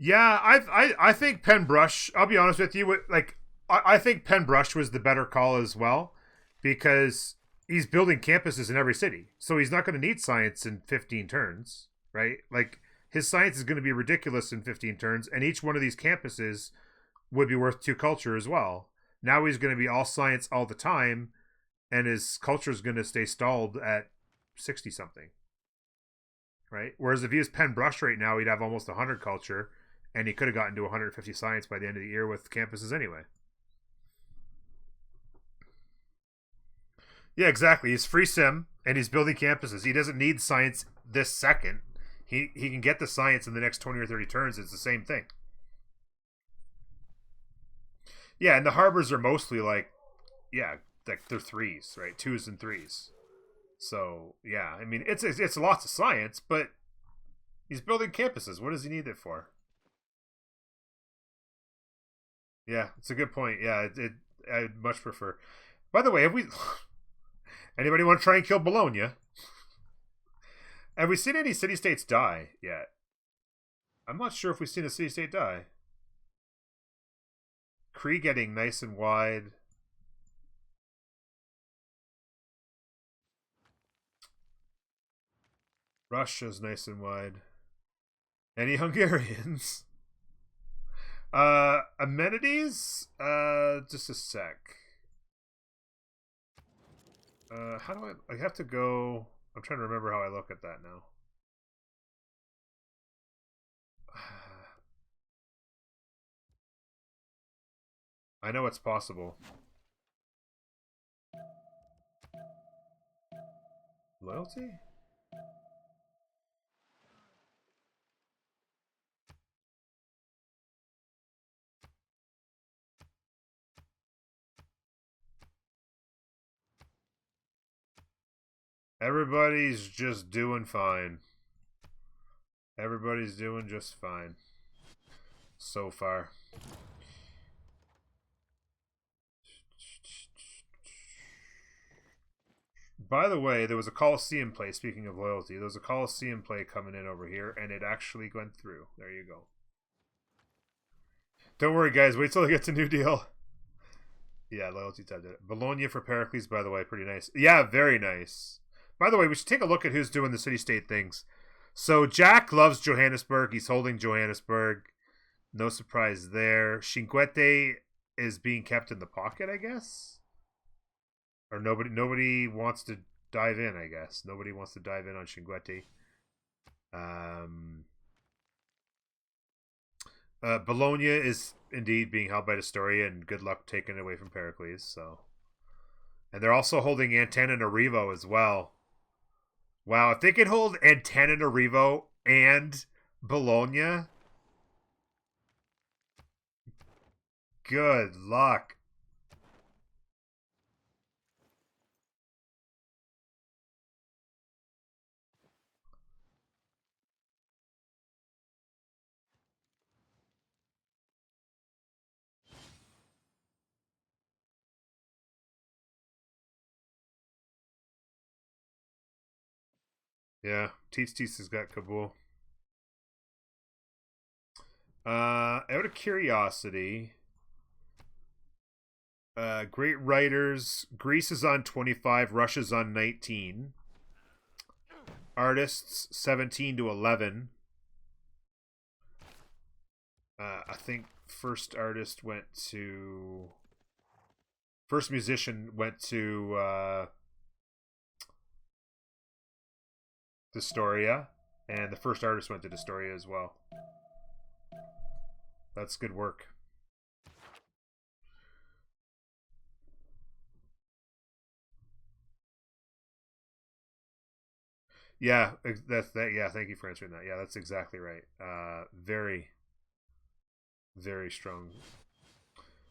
Yeah, I think Penbrush. I'll be honest with you. Like I think Penbrush was the better call as well, because he's building campuses in every city, so he's not going to need science in 15 turns, right? Like his science is going to be ridiculous in 15 turns, and each one of these campuses would be worth 2 culture as well. Now he's going to be all science all the time, and his culture is going to stay stalled at 60 something, right? Whereas if he was Penbrush right now, he'd have almost 100 culture, and he could have gotten to 150 science by the end of the year with campuses anyway. Yeah, exactly. He's free sim and he's building campuses. He doesn't need science this second. He can get the science in the next 20 or 30 turns. It's the same thing. Yeah, and the harbors are mostly like, yeah, like they're threes, right? Twos and threes. So yeah, I mean it's lots of science, but he's building campuses. What does he need it for? Yeah, it's a good point. Yeah, I'd much prefer. By the way, have we anybody want to try and kill Bologna? Have we seen any city states die yet? I'm not sure if we've seen a city state die. Cree getting nice and wide. Russia's nice and wide. Any Hungarians? Amenities? Just a sec. How do I have to go? I'm trying to remember how I look at that now. I know it's possible. Loyalty? Everybody's just doing fine. Everybody's doing just fine. So far. By the way, there was a Coliseum play, speaking of loyalty, there was a Coliseum play coming in over here, and it actually went through. There you go. Don't worry, guys. Wait till it gets a new deal. Yeah, loyalty tab did it. Bologna for Pericles, by the way, pretty nice. Yeah, very nice. By the way, we should take a look at who's doing the city-state things. So Jack loves Johannesburg. He's holding Johannesburg. No surprise there. Cinquete is being kept in the pocket, I guess? Or nobody wants to dive in, I guess. Nobody wants to dive in on Cinquete. Bologna is indeed being held by Destoria, and good luck taking it away from Pericles. So, and they're also holding Antananarivo as well. Wow, if they can hold Antananarivo and Bologna, good luck. Yeah, Teats has got Kabul. Out of curiosity, great writers. Greece is on 25. Russia's on 19. Artists 17 to 11. I think first artist went to. First musician went to Destoria, and the first artist went to Destoria as well. That's good work. Yeah, that's that. Yeah, thank you for answering that. Yeah, that's exactly right. Very, very strong.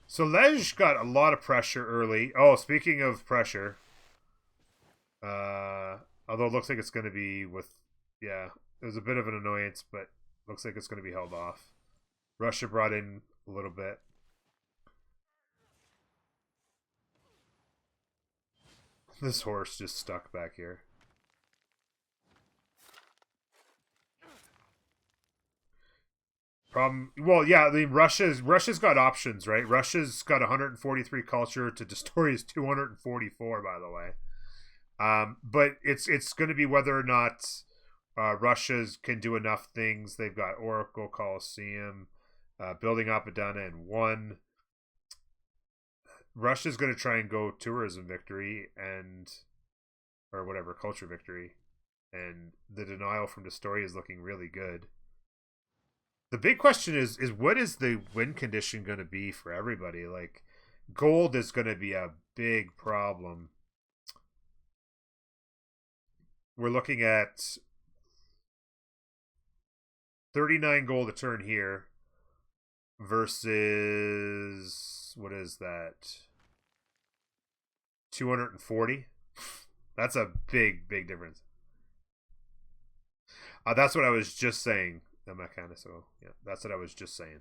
So Lej got a lot of pressure early. Oh, speaking of pressure, although it looks like it's going to be with, yeah, it was a bit of an annoyance, but looks like it's going to be held off. Russia brought in a little bit. This horse just stuck back here. Problem. Well, yeah. I mean, Russia's got options, right? Russia's got 143 culture to destroy is 244, by the way. But it's going to be whether or not Russia's can do enough things. They've got Oracle, Colosseum, building Apadana in one. Russia's going to try and go tourism victory and or whatever culture victory, and the denial from the story is looking really good. The big question is what is the win condition going to be for everybody? Like, gold is going to be a big problem. We're looking at 39 gold a turn here versus what is that? 240. That's a big difference. That's what I was just saying. So yeah, that's what I was just saying.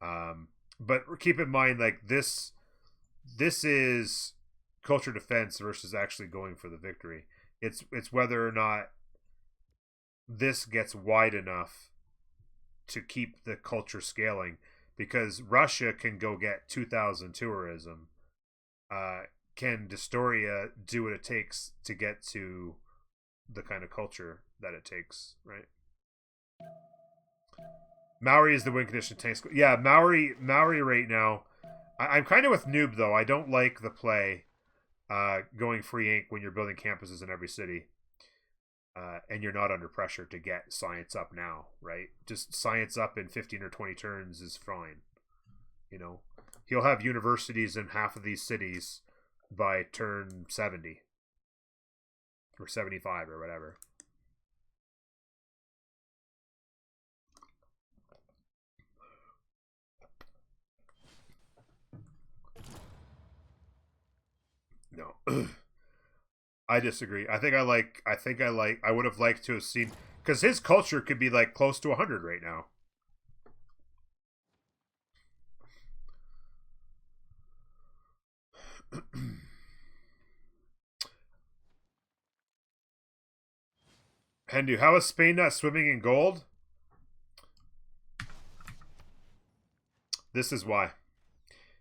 But keep in mind, like this is culture defense versus actually going for the victory. It's whether or not this gets wide enough to keep the culture scaling, because Russia can go get 2,000 tourism. Can Dostoria do what it takes to get to the kind of culture that it takes, right? Maori is the win condition tank. Yeah, Maori right now. I'm kind of with Noob though. I don't like the play going free ink when you're building campuses in every city, and you're not under pressure to get science up now, right? Just science up in 15 or 20 turns is fine. You know, he'll have universities in half of these cities by turn 70 or 75 or whatever. No. I disagree. I would have liked to have seen, because his culture could be like close to 100 right now. Hendu, how is Spain not swimming in gold? This is why.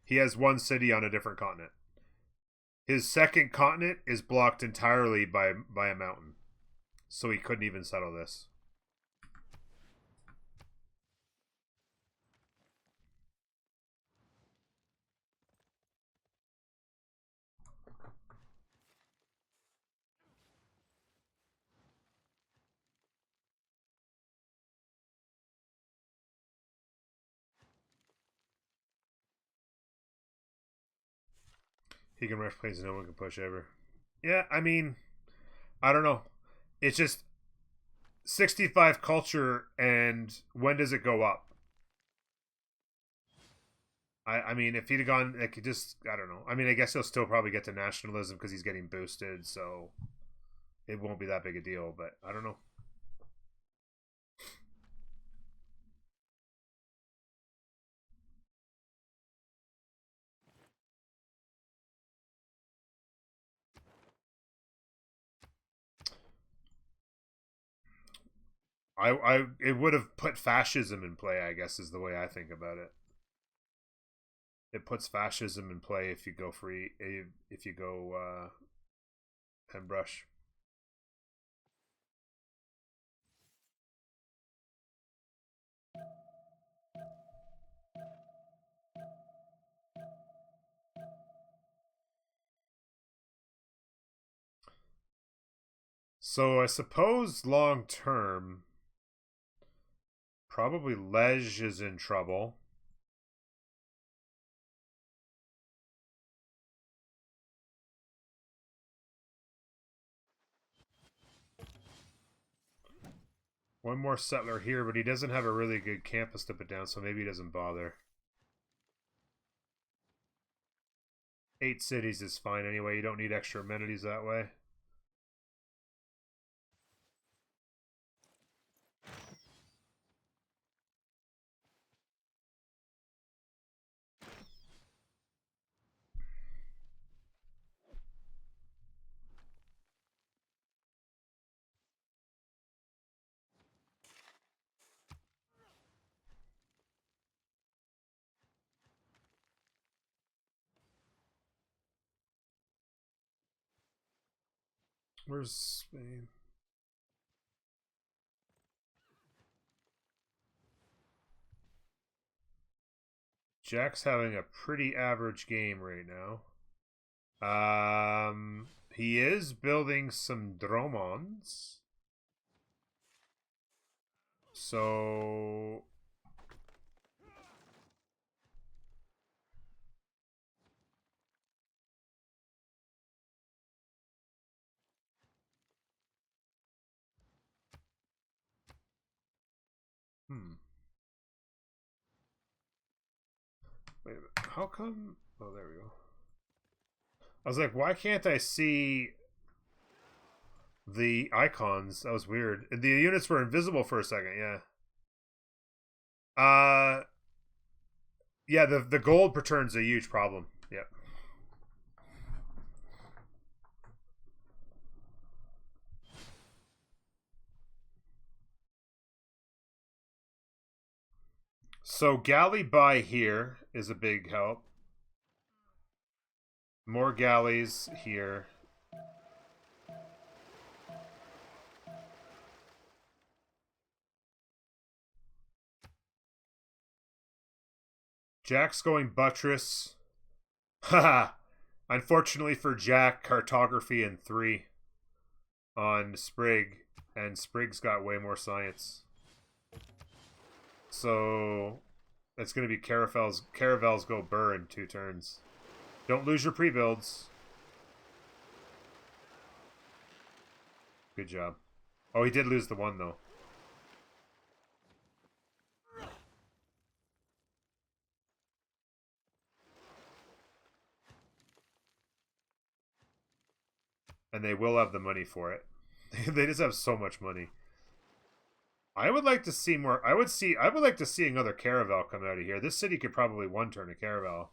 He has one city on a different continent. His second continent is blocked entirely by a mountain. So he couldn't even settle this. He can rush planes and no one can push over. Yeah, I mean, I don't know. It's just 65 culture, and when does it go up? I mean, if he'd have gone, like, I don't know. I mean, I guess he'll still probably get to nationalism because he's getting boosted, so it won't be that big a deal, but I don't know. It would have put fascism in play, I guess, is the way I think about it. It puts fascism in play if you go free, if you go pen brush. So I suppose long term, probably Lej is in trouble. One more settler here, but he doesn't have a really good campus to put down, so maybe he doesn't bother. 8 cities is fine anyway. You don't need extra amenities that way. Where's Spain? Jack's having a pretty average game right now. He is building some dromons. So wait a minute. How come? Oh, there we go. I was like, why can't I see the icons? That was weird. The units were invisible for a second, yeah. Yeah, the gold per turn's a huge problem. Yep. So galley buy here is a big help. More galleys here. Jack's going buttress. Haha. Unfortunately for Jack, cartography in 3 on Sprig, and Sprig's got way more science. So it's going to be Caravels go burr in 2 turns. Don't lose your pre-builds. Good job. Oh, he did lose the 1 though. And they will have the money for it. They just have so much money. I would like to see more. I would like to see another caravel come out of here. This city could probably 1 turn a caravel.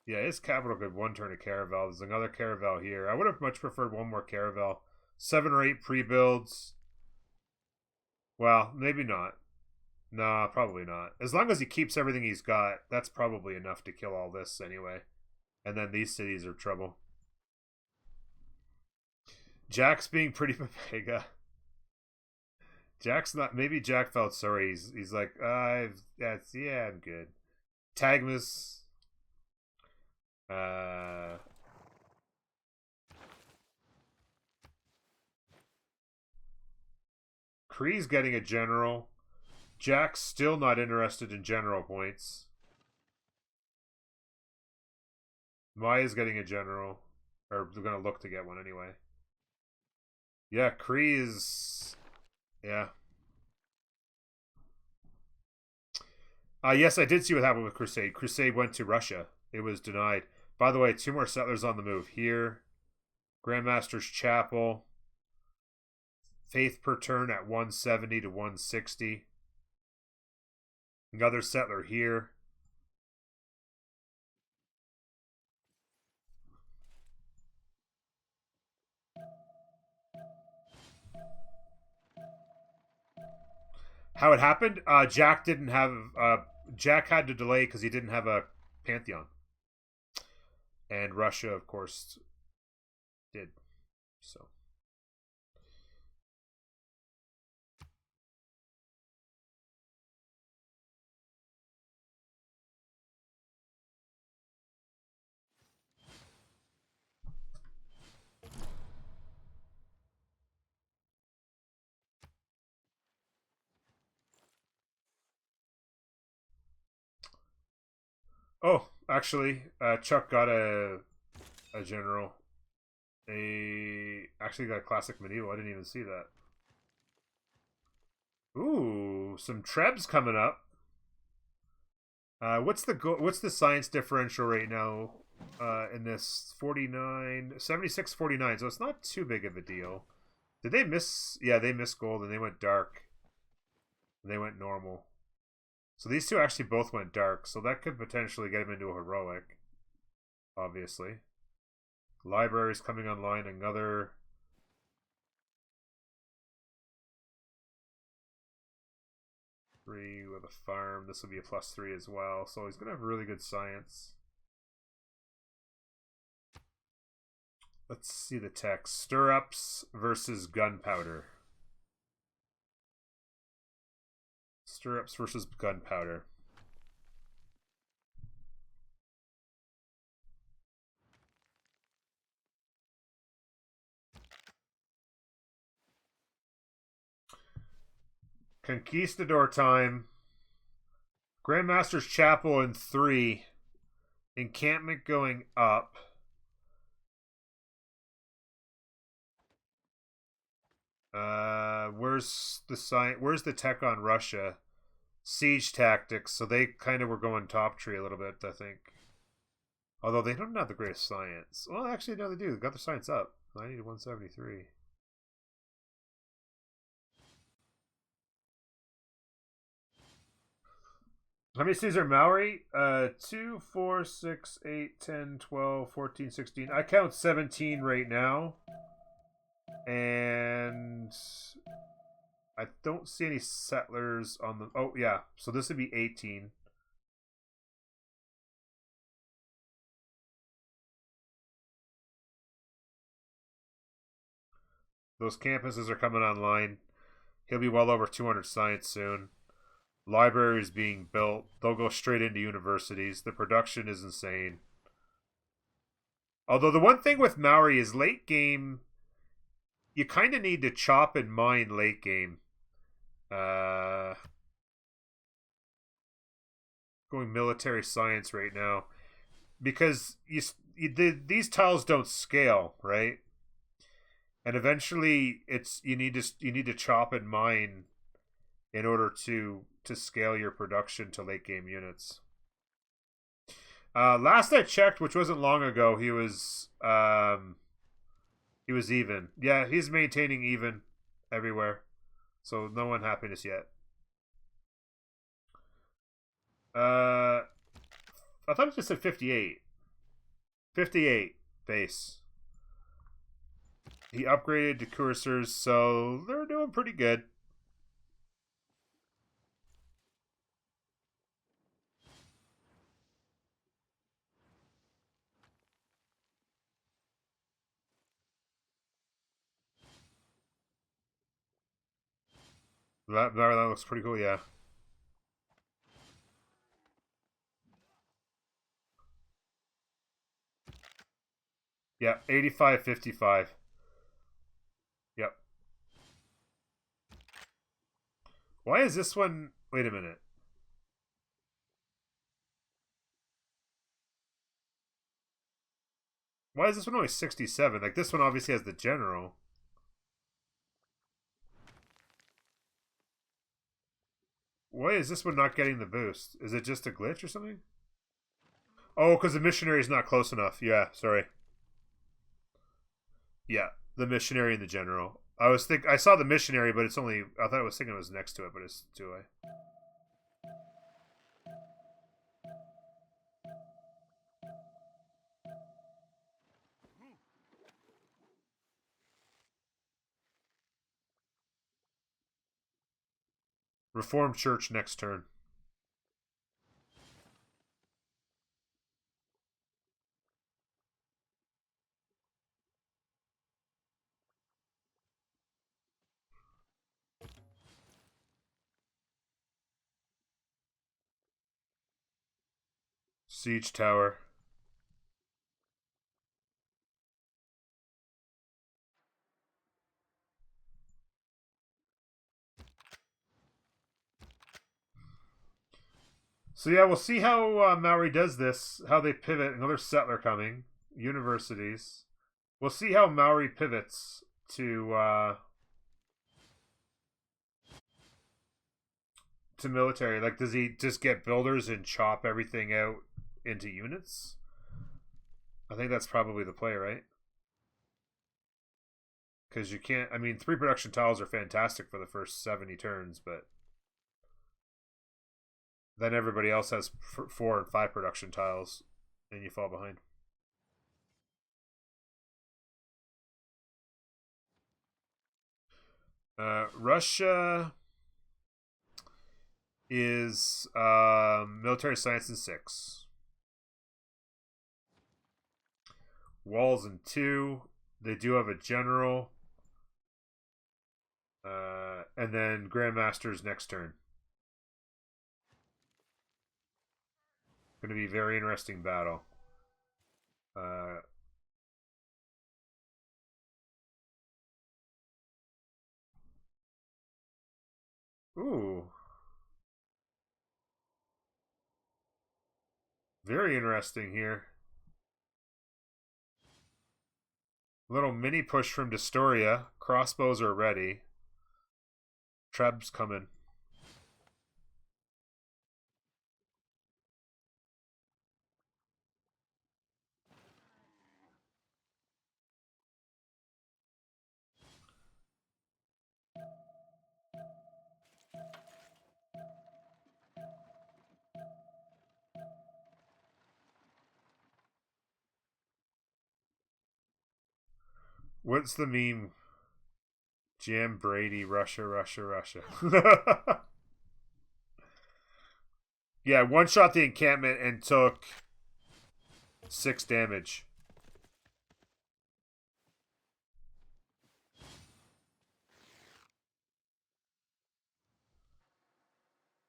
Yeah, his capital could 1 turn a caravel. There's another caravel here. I would have much preferred 1 more caravel. 7 or 8 pre-builds. Well, maybe not. Nah, probably not. As long as he keeps everything he's got, that's probably enough to kill all this anyway. And then these cities are trouble. Jack's being pretty papega. Jack's not. Maybe Jack felt sorry. He's like, I'm good. Tagmas. Kree's getting a general. Jack's still not interested in general points. Maya's getting a general. Or they're going to look to get one anyway. Yeah, Kree is... Yeah. Yes, I did see what happened with Crusade. Crusade went to Russia. It was denied. By the way, 2 more settlers on the move. Here. Grandmaster's Chapel. Faith per turn at 170 to 160. Another settler here. How it happened? Jack didn't have... Jack had to delay because he didn't have a Pantheon. And Russia, of course, did. So... Oh, actually, Chuck got a general. Actually got a classic medieval. I didn't even see that. Ooh, some Trebs coming up. What's the science differential right now in this 49 76 49, so it's not too big of a deal. Did they miss? Yeah, they missed gold and they went dark. And they went normal. So these two actually both went dark, so that could potentially get him into a heroic. Obviously. Library's coming online, another... Three with a farm. This will be a +3 as well, so he's going to have really good science. Let's see the text. Stirrups versus gunpowder. Stirrups versus gunpowder. Conquistador time. Grandmaster's Chapel in 3. Encampment going up. Where's the tech on Russia? Siege tactics, so they kind of were going top tree a little bit, I think. Although they don't have the greatest science. Well, actually, no, they do. They got their science up. 90 to 173. How many cities are Maori? 2, 4, 6, 8, 10, 12, 14, 16. I count 17 right now. And I don't see any settlers on the... Oh, yeah. So this would be 18. Those campuses are coming online. He'll be well over 200 science soon. Libraries being built. They'll go straight into universities. The production is insane. Although the one thing with Maori is late game, you kind of need to chop and mine late game. Going military science right now. Because these tiles don't scale, right? And eventually you need to chop and mine in order to scale your production to late game units. Last I checked, which wasn't long ago, he was even. Yeah, he's maintaining even everywhere. So no unhappiness yet. I thought it just said 58. 58 base. He upgraded to cursors, so they're doing pretty good. That looks pretty cool, yeah. Yeah, 85-55. Yep. Why is this one... Wait a minute. Why is this one only 67? Like, this one obviously has the general. Why is this one not getting the boost? Is it just a glitch or something? Oh, because the missionary is not close enough. Yeah, sorry. Yeah, the missionary and the general. I saw the missionary, but it's only... I thought I was thinking it was next to it, but it's too away. Reformed Church next turn. Siege Tower. So yeah, we'll see how Maori does this, how they pivot. Another settler coming. Universities. We'll see how Maori pivots to military. Like, does he just get builders and chop everything out into units? I think that's probably the play, right? Because you can't... I mean, 3 production tiles are fantastic for the first 70 turns, but... then everybody else has 4 and 5 production tiles, and you fall behind. Russia is military science in 6. Walls in 2. They do have a general. And then Grandmaster's next turn. Going to be a very interesting battle. Ooh. Very interesting here. Little mini push from Destoria. Crossbows are ready. Treb's coming. What's the meme? Jam Brady, Russia, Russia, Russia. Yeah, one shot the encampment and took 6 damage.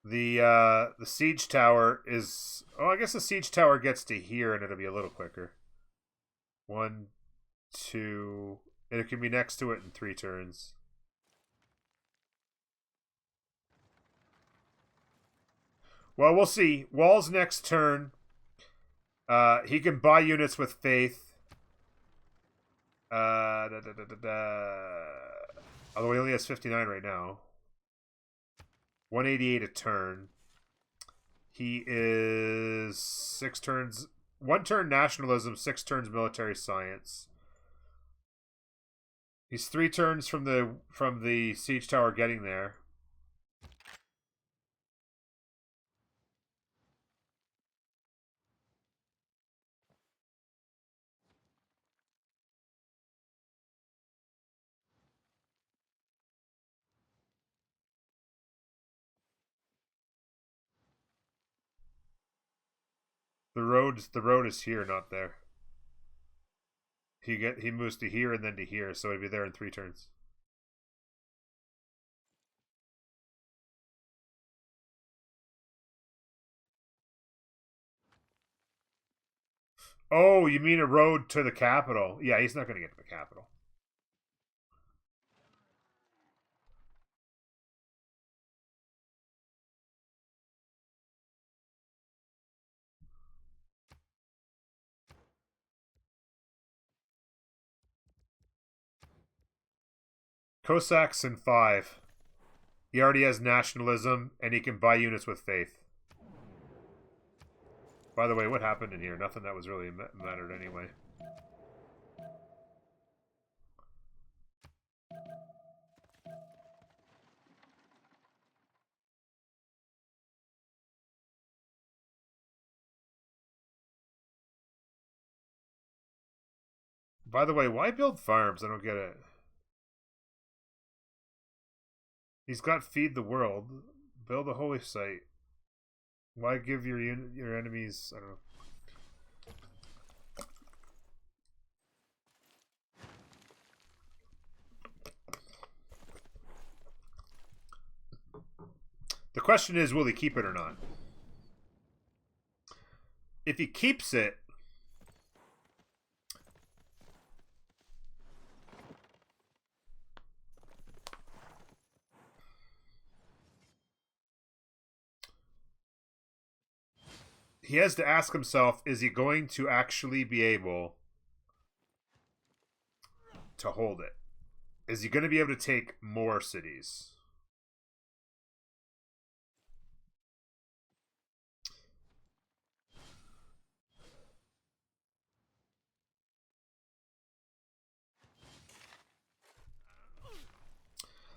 The siege tower is... Oh, I guess the siege tower gets to here and it'll be a little quicker. 1, 2... And it can be next to it in 3 turns. Well, we'll see. Wall's next turn. He can buy units with faith. Although he only has 59 right now. 188 a turn. He is 6 turns. 1 turn nationalism, 6 turns military science. He's 3 turns from the siege tower getting there. The road is here, not there. He moves to here and then to here, so he'd be there in 3 turns. Oh, you mean a road to the capital? Yeah, he's not going to get to the capital. Cossacks in 5. He already has nationalism, and he can buy units with faith. By the way, what happened in here? Nothing that was really mattered anyway. By the way, why build farms? I don't get it. He's got feed the world. Build a holy site. Why give your enemies... I don't know. The question is, will he keep it or not? If he keeps it... He has to ask himself, is he going to actually be able to hold it? Is he going to be able to take more cities?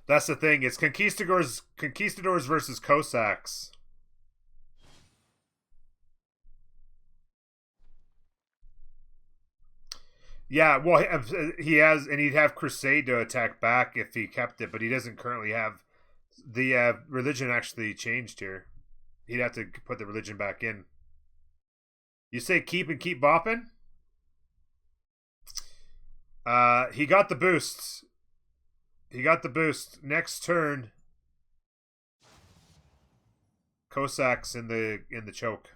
That's the thing. It's conquistadors versus Cossacks. Yeah, well, he has, and he'd have Crusade to attack back if he kept it, but he doesn't currently have. The religion actually changed here. He'd have to put the religion back in. You say keep and keep bopping? He got the boost. He got the boost. Next turn, Cossacks in the choke.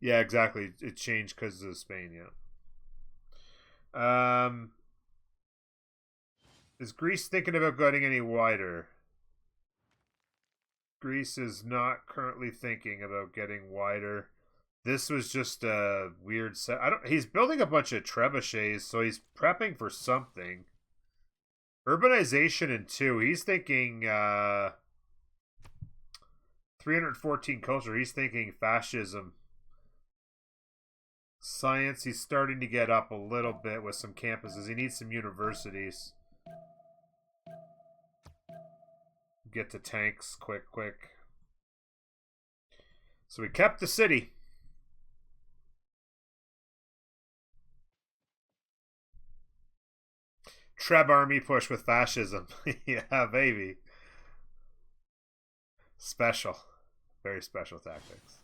Yeah, exactly. It changed because of Spain. Yeah. Is Greece thinking about getting any wider? Greece is not currently thinking about getting wider. This was just a weird set. I don't. He's building a bunch of trebuchets, so he's prepping for something. Urbanization in 2. He's thinking 314 culture. He's thinking fascism. Science, he's starting to get up a little bit with some campuses. He needs some universities. Get to tanks quick. So we kept the city. Treb army push with fascism. Yeah, baby. Special. Very special tactics.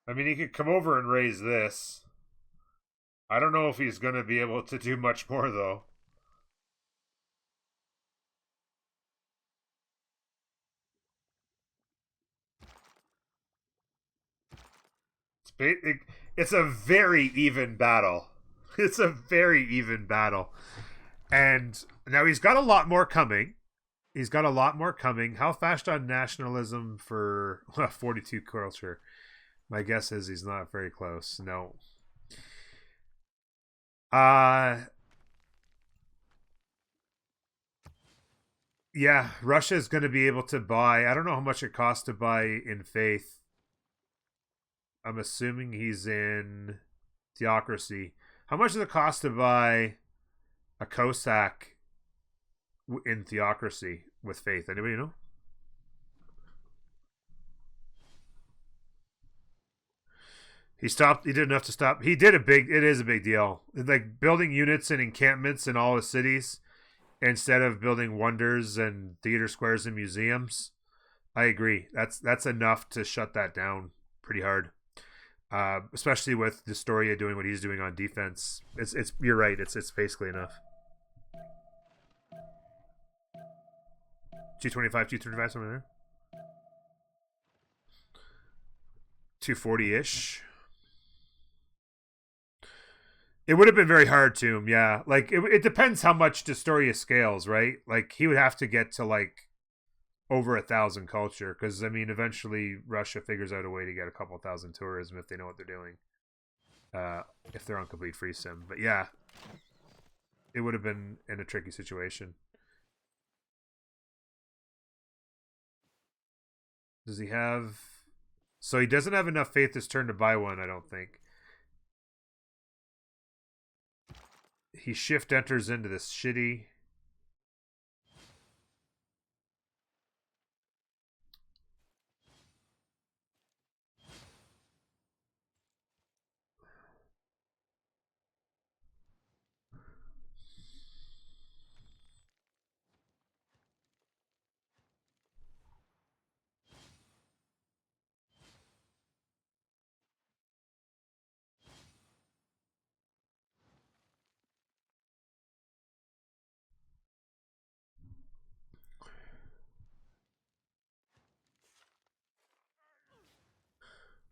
I mean, he could come over and raise this. I don't know if he's going to be able to do much more, though. It's a very even battle. It's a very even battle. And now he's got a lot more coming. How fast on nationalism for 42 culture? My guess is he's not very close. No. Yeah, Russia is going to be able to buy. I don't know how much it costs to buy in faith. I'm assuming he's in theocracy. How much does it cost to buy a Cossack in theocracy with faith? Anybody know? He stopped. He did enough to stop. He did a big. It is a big deal. Like building units and encampments in all the cities instead of building wonders and theater squares and museums. I agree. That's enough to shut that down pretty hard. Especially with Destoria doing what he's doing on defense. It's you're right. It's basically enough. 225, 235, something there. 240 ish. It would have been very hard to him, yeah. Like it depends how much Destoria scales, right? Like he would have to get to like over 1,000 culture, because I mean, eventually Russia figures out a way to get a couple thousand tourism if they know what they're doing. If they're on complete free sim, but yeah, it would have been in a tricky situation. Does he have? So he doesn't have enough faith this turn to buy one, I don't think. He shift enters into this shitty.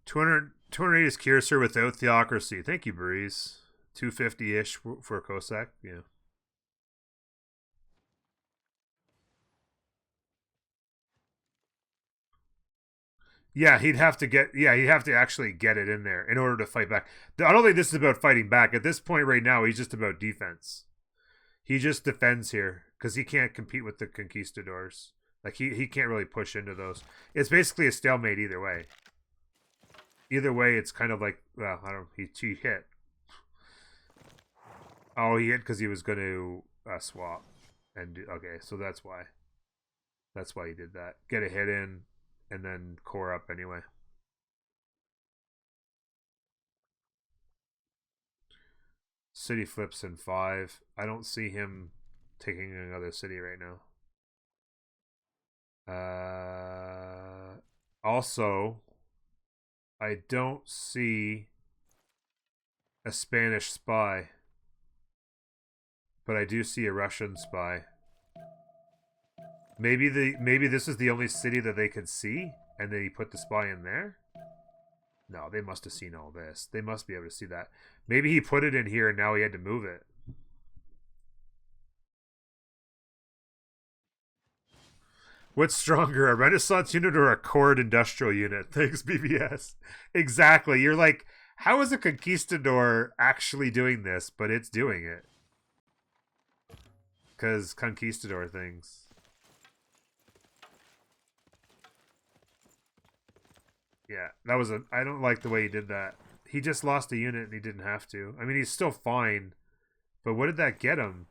Two hundred is Kiersir without theocracy. Thank you, Breeze. 250 ish for a Cossack. Yeah. Yeah, he'd have to get. Yeah, he'd have to actually get it in there in order to fight back. I don't think this is about fighting back. At this point, right now, he's just about defense. He just defends here because he can't compete with the conquistadors. Like he can't really push into those. It's basically a stalemate either way. Either way, it's kind of like, well, I don't. He hit. Oh, he hit because he was going to swap, and okay, so that's why. That's why he did that. Get a hit in, and then core up anyway. City flips in 5. I don't see him taking another city right now. Also, I don't see a Spanish spy, but I do see a Russian spy. Maybe this is the only city that they could see, and they put the spy in there. No, they must have seen all this. They must be able to see that. Maybe he put it in here and now he had to move it. What's stronger, a Renaissance unit or a core industrial unit? Thanks, BBS. Exactly. You're like, how is a conquistador actually doing this? But it's doing it. Because conquistador things. Yeah, that was a... I don't like the way he did that. He just lost a unit and he didn't have to. I mean, he's still fine. But what did that get him?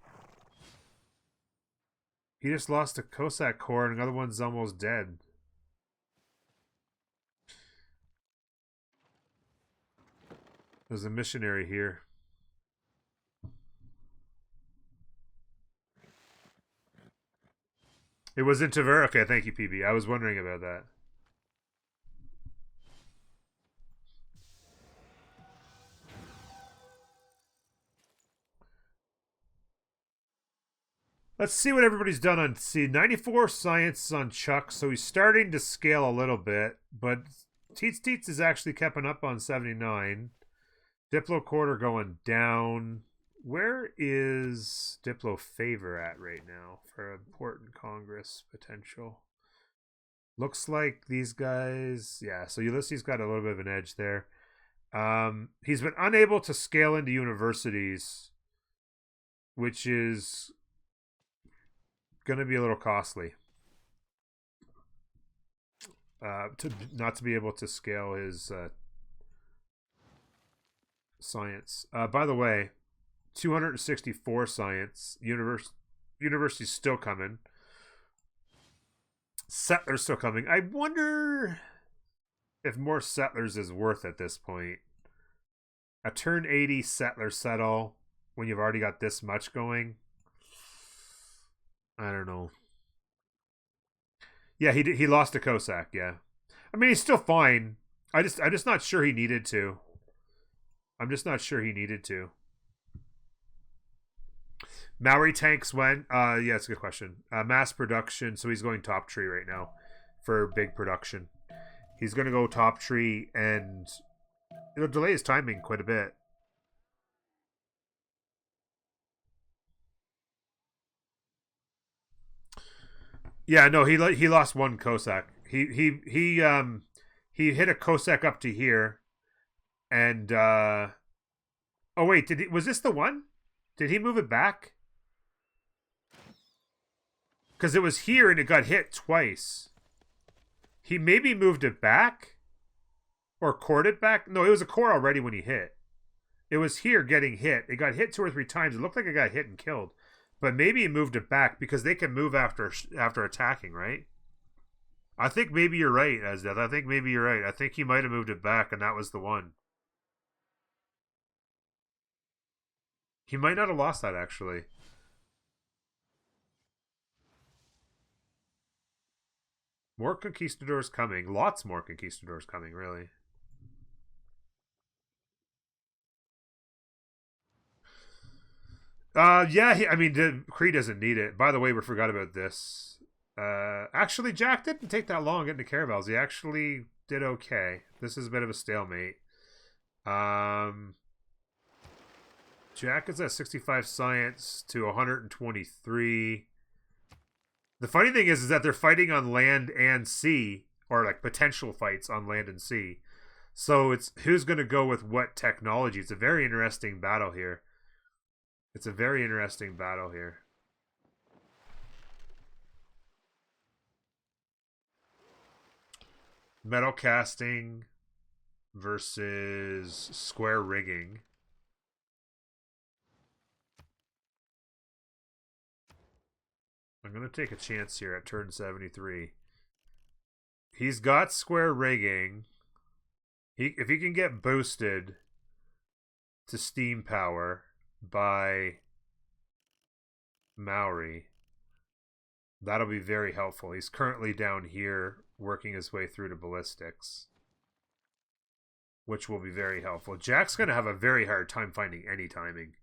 He just lost a Cossack corps and another one's almost dead. There's a missionary here. It was in Tver. Okay, thank you, PB. I was wondering about that. Let's see what everybody's done on C. 94 science on Chuck, so he's starting to scale a little bit, but Teets is actually keeping up on 79. Diplo quarter going down. Where is Diplo favor at right now for important Congress potential? Looks like these guys, yeah, so Ulysses got a little bit of an edge there. He's been unable to scale into universities, which is going to be a little costly. To not to be able to scale his science. By the way, 264 science. University's still coming. Settlers still coming. I wonder if more settlers is worth at this point. A turn 80 settler settle when you've already got this much going. I don't know. Yeah, he lost to Cossack, yeah. I mean, he's still fine. I'm just not sure he needed to. I'm just not sure he needed to. Maori tanks went. Yeah, it's a good question. Mass production. So he's going top tree right now for big production. He's going to go top tree, and it'll delay his timing quite a bit. Yeah, no, he lost one Cossack. He hit a Cossack up to here, and oh wait, was this the one? Did he move it back? Because it was here and it got hit twice. He maybe moved it back, or cored it back. No, it was a core already when he hit. It was here getting hit. It got hit 2 or 3 times. It looked like it got hit and killed. But maybe he moved it back because they can move after attacking, right? I think maybe you're right, Asdeath. I think maybe you're right. I think he might have moved it back, and that was the one. He might not have lost that, actually. More conquistadors coming. Lots more conquistadors coming, really. Yeah, I mean, Kree doesn't need it. By the way, we forgot about this. Actually, Jack didn't take that long getting to caravels. He actually did okay. This is a bit of a stalemate. Jack is at 65 science to 123. The funny thing is that they're fighting on land and sea. or like potential fights on land and sea. So it's who's going to go with what technology. It's a very interesting battle here. It's a very interesting battle here. Metal casting versus square rigging. I'm going to take a chance here at turn 73. He's got square rigging. If he can get boosted to steam power by Maori, that'll be very helpful. He's currently down here working his way through to ballistics, which will be very helpful. Jack's going to have a very hard time finding any timing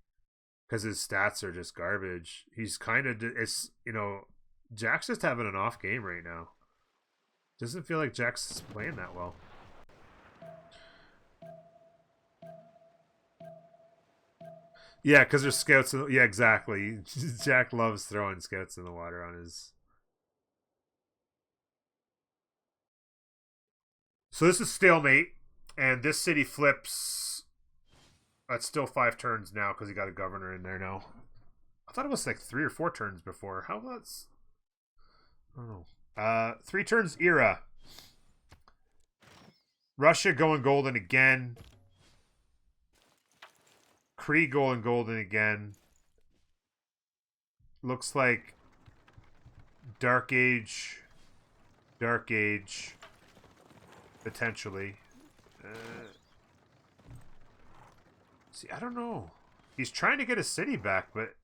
because his stats are just garbage. He's kind of, it's, you know, Jack's just having an off game right now. Doesn't feel like Jack's playing that well. Yeah, because there's scouts. Yeah, exactly. Jack loves throwing scouts in the water on his. So this is stalemate, and this city flips. That's still 5 turns now because he got a governor in there now. I thought it was like 3 or 4 turns before. How that's? I don't know. 3 turns era. Russia going golden again. Kree going golden again. Looks like Dark Age, potentially. See, I don't know. He's trying to get a city back, but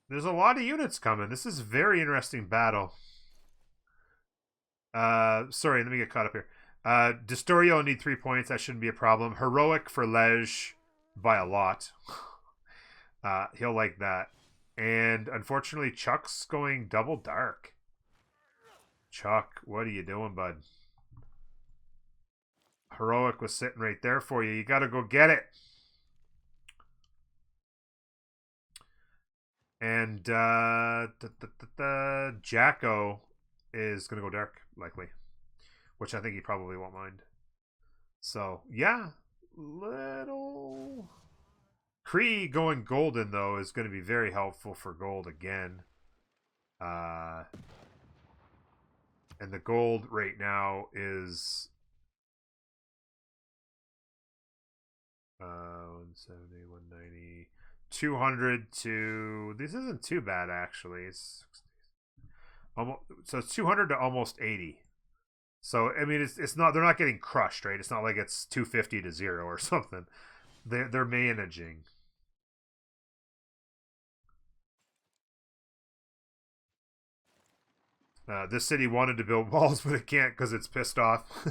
there's a lot of units coming. This is a very interesting battle. Sorry, let me get caught up here. Destorio will need 3 points. That shouldn't be a problem. Heroic for Lej by a lot. He'll like that. And unfortunately, Chuck's going double dark. Chuck, what are you doing, bud? Heroic was sitting right there for you. You got to go get it. And Jacko is going to go dark, likely. Which I think he probably won't mind. So, yeah. Little... Kree going golden, though, is going to be very helpful for gold again. And the gold right now is... 170, 190... 200 to... This isn't too bad, actually. It's almost, so it's 200 to almost 80. So, I mean, it's not, they're not getting crushed, right? It's not like it's 250 to 0 or something. They're managing. This city wanted to build walls, but it can't because it's pissed off.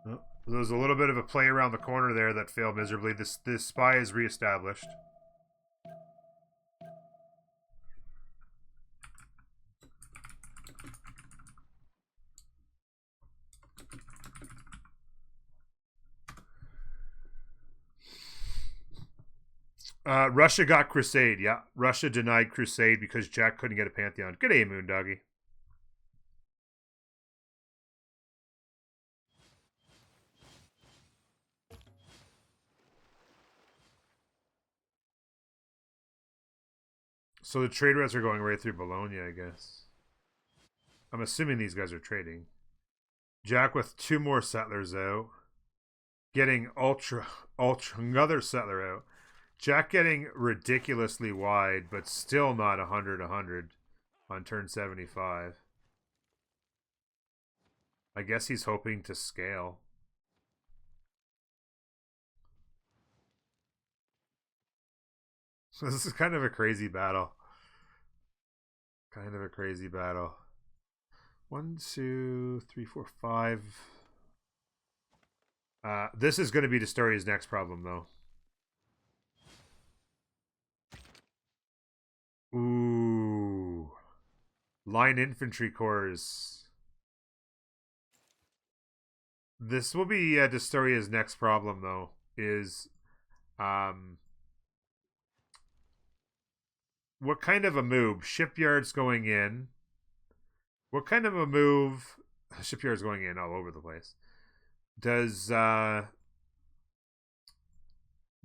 Oh, there was a little bit of a play around the corner there that failed miserably. This spy is reestablished. Russia got Crusade. Yeah, Russia denied Crusade because Jack couldn't get a Pantheon. Good day, Moondoggy. So the trade routes are going right through Bologna, I guess. I'm assuming these guys are trading. Jack with 2 more settlers out. Getting ultra another settler out. Jack getting ridiculously wide, but still not 100 on turn 75. I guess he's hoping to scale. This is kind of a crazy battle. Kind of a crazy battle. 1, 2, 3, 4, 5. This is going to be Destoria's next problem, though. Line infantry corps. This will be Destoria's next problem, though, is what kind of a move? Shipyards going in. What kind of a move? Shipyards going in all over the place. Does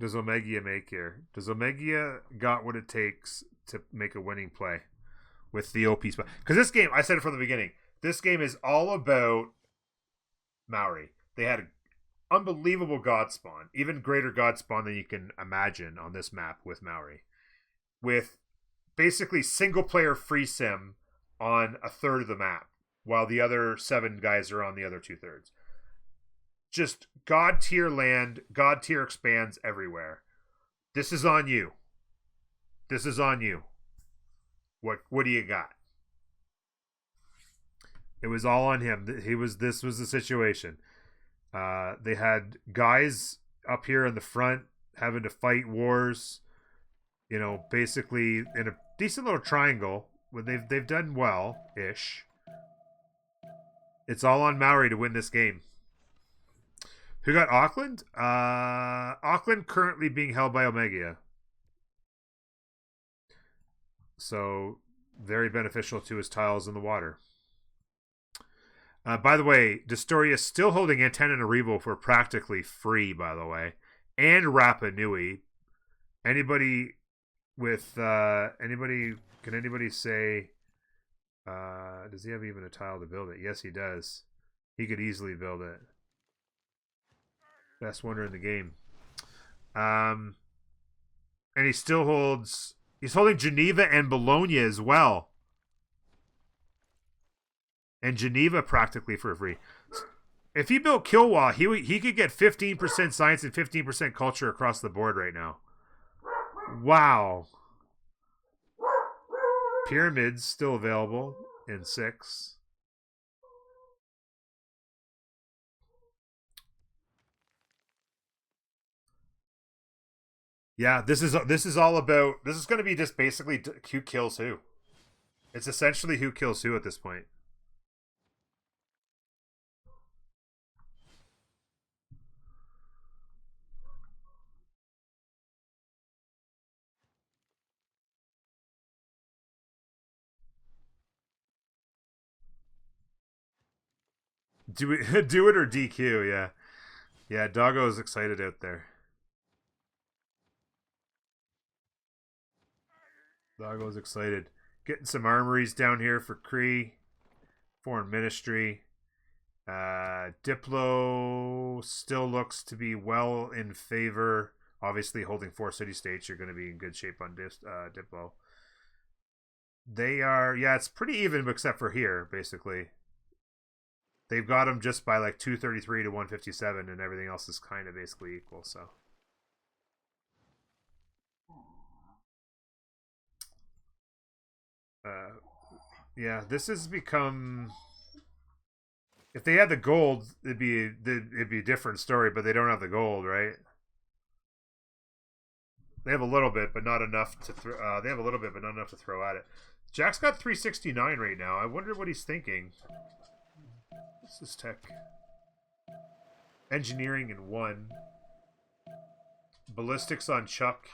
Omegia make here? Does Omegia got what it takes to make a winning play with the OP spot? Because this game, I said it from the beginning, this game is all about Maori. They had an unbelievable god spawn, even greater god spawn than you can imagine on this map with Maori, with basically single player free sim on a third of the map, while the other 7 guys are on the other 2/3. Just god tier land, god tier expands everywhere. This is on you. This is on you. What do you got? It was all on him. This was the situation. They had guys up here in the front having to fight wars, you know, basically in a decent little triangle. They've done well-ish. It's all on Maori to win this game. Who got Auckland? Auckland currently being held by Omegia. So, very beneficial to his tiles in the water. By the way, Destoria is still holding Antananarivo for practically free, by the way. And Rapa Nui. Anybody with... Can anybody say... does he have even a tile to build it? Yes, he does. He could easily build it. Best wonder in the game. And he still holds... He's holding Geneva and Bologna as well. And Geneva practically for free. If he built Kilwa, he could get 15% science and 15% culture across the board right now. Wow. Pyramids still available in 6. Yeah, this is all about. This is going to be just basically who kills who. It's essentially who kills who at this point. Do it or DQ, yeah. Yeah, Doggo's excited out there. Doggo's excited. Getting some armories down here for Cree. Foreign Ministry. Diplo still looks to be well in favor. Obviously, holding 4 city-states, you're going to be in good shape on Diplo. They are, yeah, it's pretty even except for here, basically. They've got them just by like 233 to 157, and everything else is kind of basically equal, so. Yeah, this has become... If they had the gold, it'd be a different story, but they don't have the gold, right? They have a little bit, but not enough to throw. They have a little bit, but not enough to throw at it. Jack's got 369 right now. I wonder what he's thinking. What's this tech? Engineering in 1. Ballistics on Chuck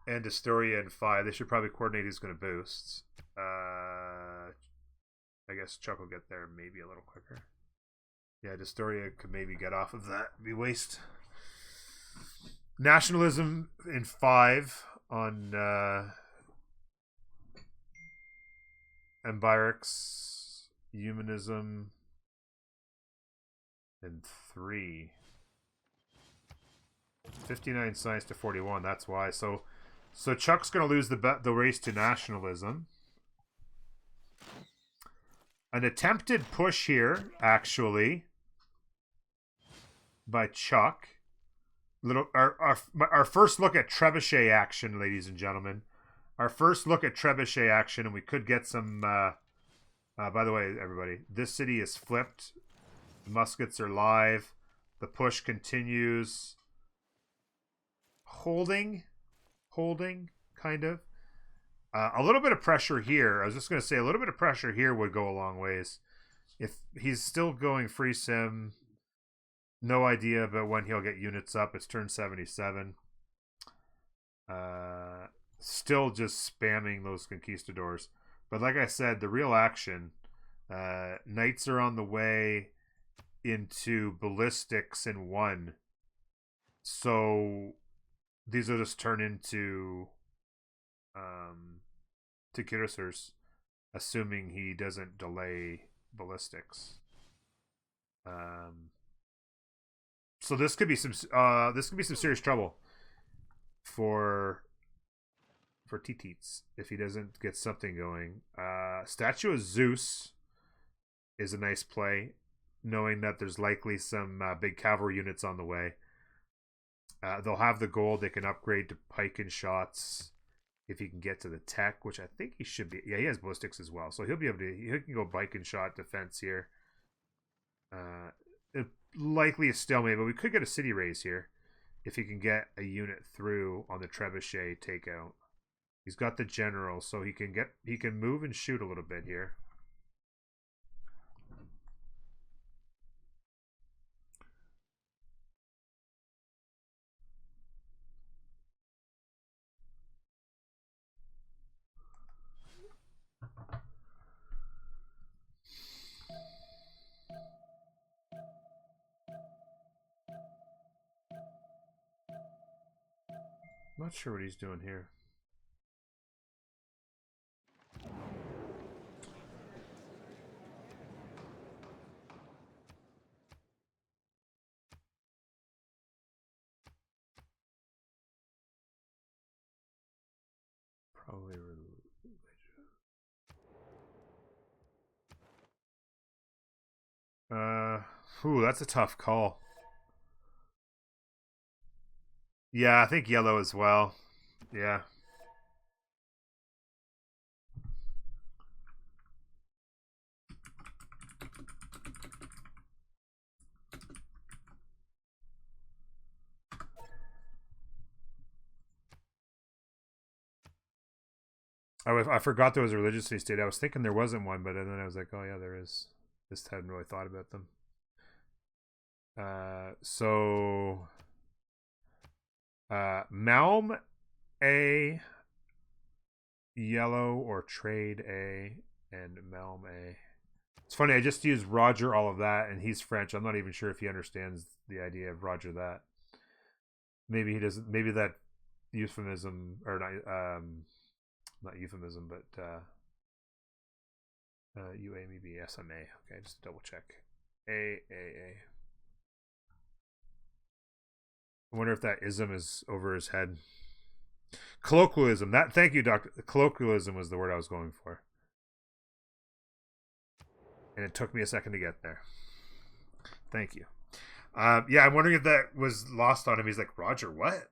and Astoria in 5. They should probably coordinate who's going to boost. I guess Chuck will get there maybe a little quicker. Yeah, Destoria could maybe get off of that. Be waste. Nationalism in 5 on Embyrix. Humanism in 3. 59 science to 41. That's why. So Chuck's going to lose the race to nationalism. An attempted push here, actually, by Chuck. Our first look at trebuchet action, ladies and gentlemen. Our first look at trebuchet action, and we could get some. By the way, everybody, this city is flipped. The muskets are live. The push continues. Holding, kind of. A little bit of pressure here. I was just going to say a little bit of pressure here would go a long ways. If he's still going free sim, no idea about when he'll get units up. It's turn 77. Still just spamming those conquistadors. But like I said, the real action, knights are on the way into ballistics in 1. So these will just turn into to cuirassiers, assuming he doesn't delay ballistics. So this could be some serious trouble for T-Teats if he doesn't get something going. Statue of Zeus is a nice play, knowing that there's likely some big cavalry units on the way. They'll have the gold. They can upgrade to pike and shots if he can get to the tech, which I think he should be. Yeah, he has ballistics as well, so he'll be able to. He can go pike and shot defense here. Likely a stalemate, but we could get a city raise here if he can get a unit through on the trebuchet takeout. He's got the general, so he can move and shoot a little bit here. Not sure what he's doing here. Probably that's a tough call. Yeah, I think yellow as well. Yeah. I forgot there was a religious state. I was thinking there wasn't one, but then I was like, oh yeah, there is. Just hadn't really thought about them. So Malm A, yellow, or trade A, and Malm A. It's funny, I just used Roger all of that, and he's French. I'm not even sure if he understands the idea of Roger that. Maybe he doesn't. Maybe that euphemism, or not euphemism, but UA, maybe SMA. Okay, just double check. A. I wonder if that ism is over his head. Colloquialism. Thank you, Doctor. Colloquialism was the word I was going for, and it took me a second to get there. Thank you. Yeah, I'm wondering if that was lost on him. He's like, Roger, what?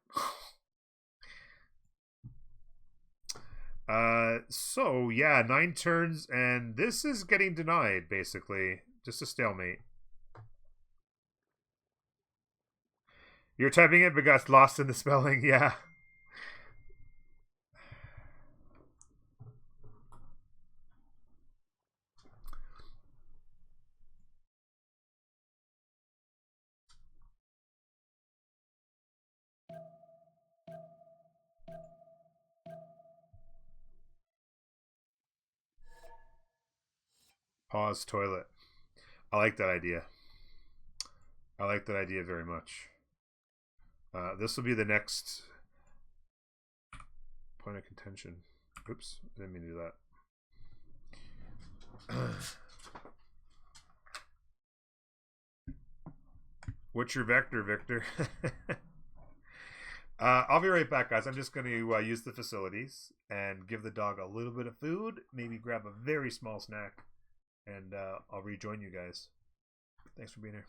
So yeah, 9 turns, and this is getting denied, basically. Just a stalemate. You're typing it, but got lost in the spelling, yeah. Pause toilet. I like that idea. I like that idea very much. This will be the next point of contention. Oops, I didn't mean to do that. What's your vector, Victor? I'll be right back, guys. I'm just going to use the facilities and give the dog a little bit of food, maybe grab a very small snack, and I'll rejoin you guys. Thanks for being here.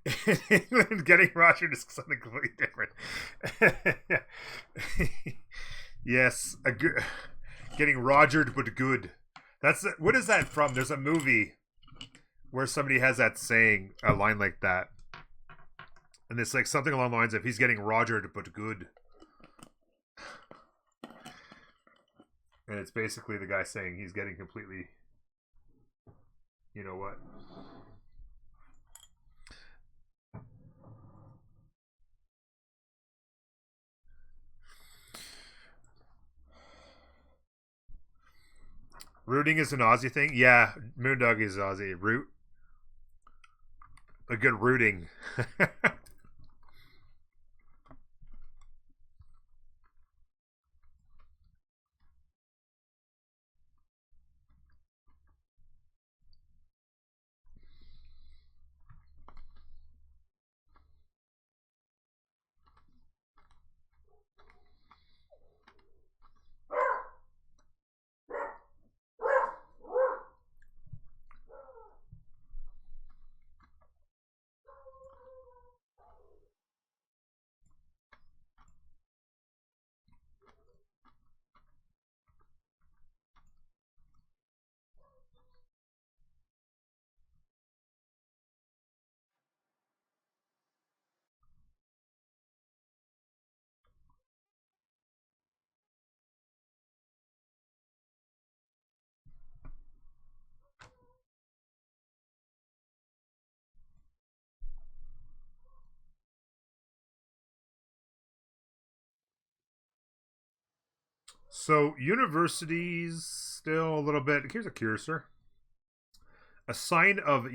In England, getting rogered is something completely different. Yes, a good, getting rogered but good. That's what is that from? There's a movie where somebody has that saying, a line like that, and it's like something along the lines of "He's getting rogered but good," and it's basically the guy saying he's getting completely, you know what? Rooting is an Aussie thing. Yeah, Moondog is Aussie. Root, a good rooting. So universities still a little bit. Here's a cursor. A sign of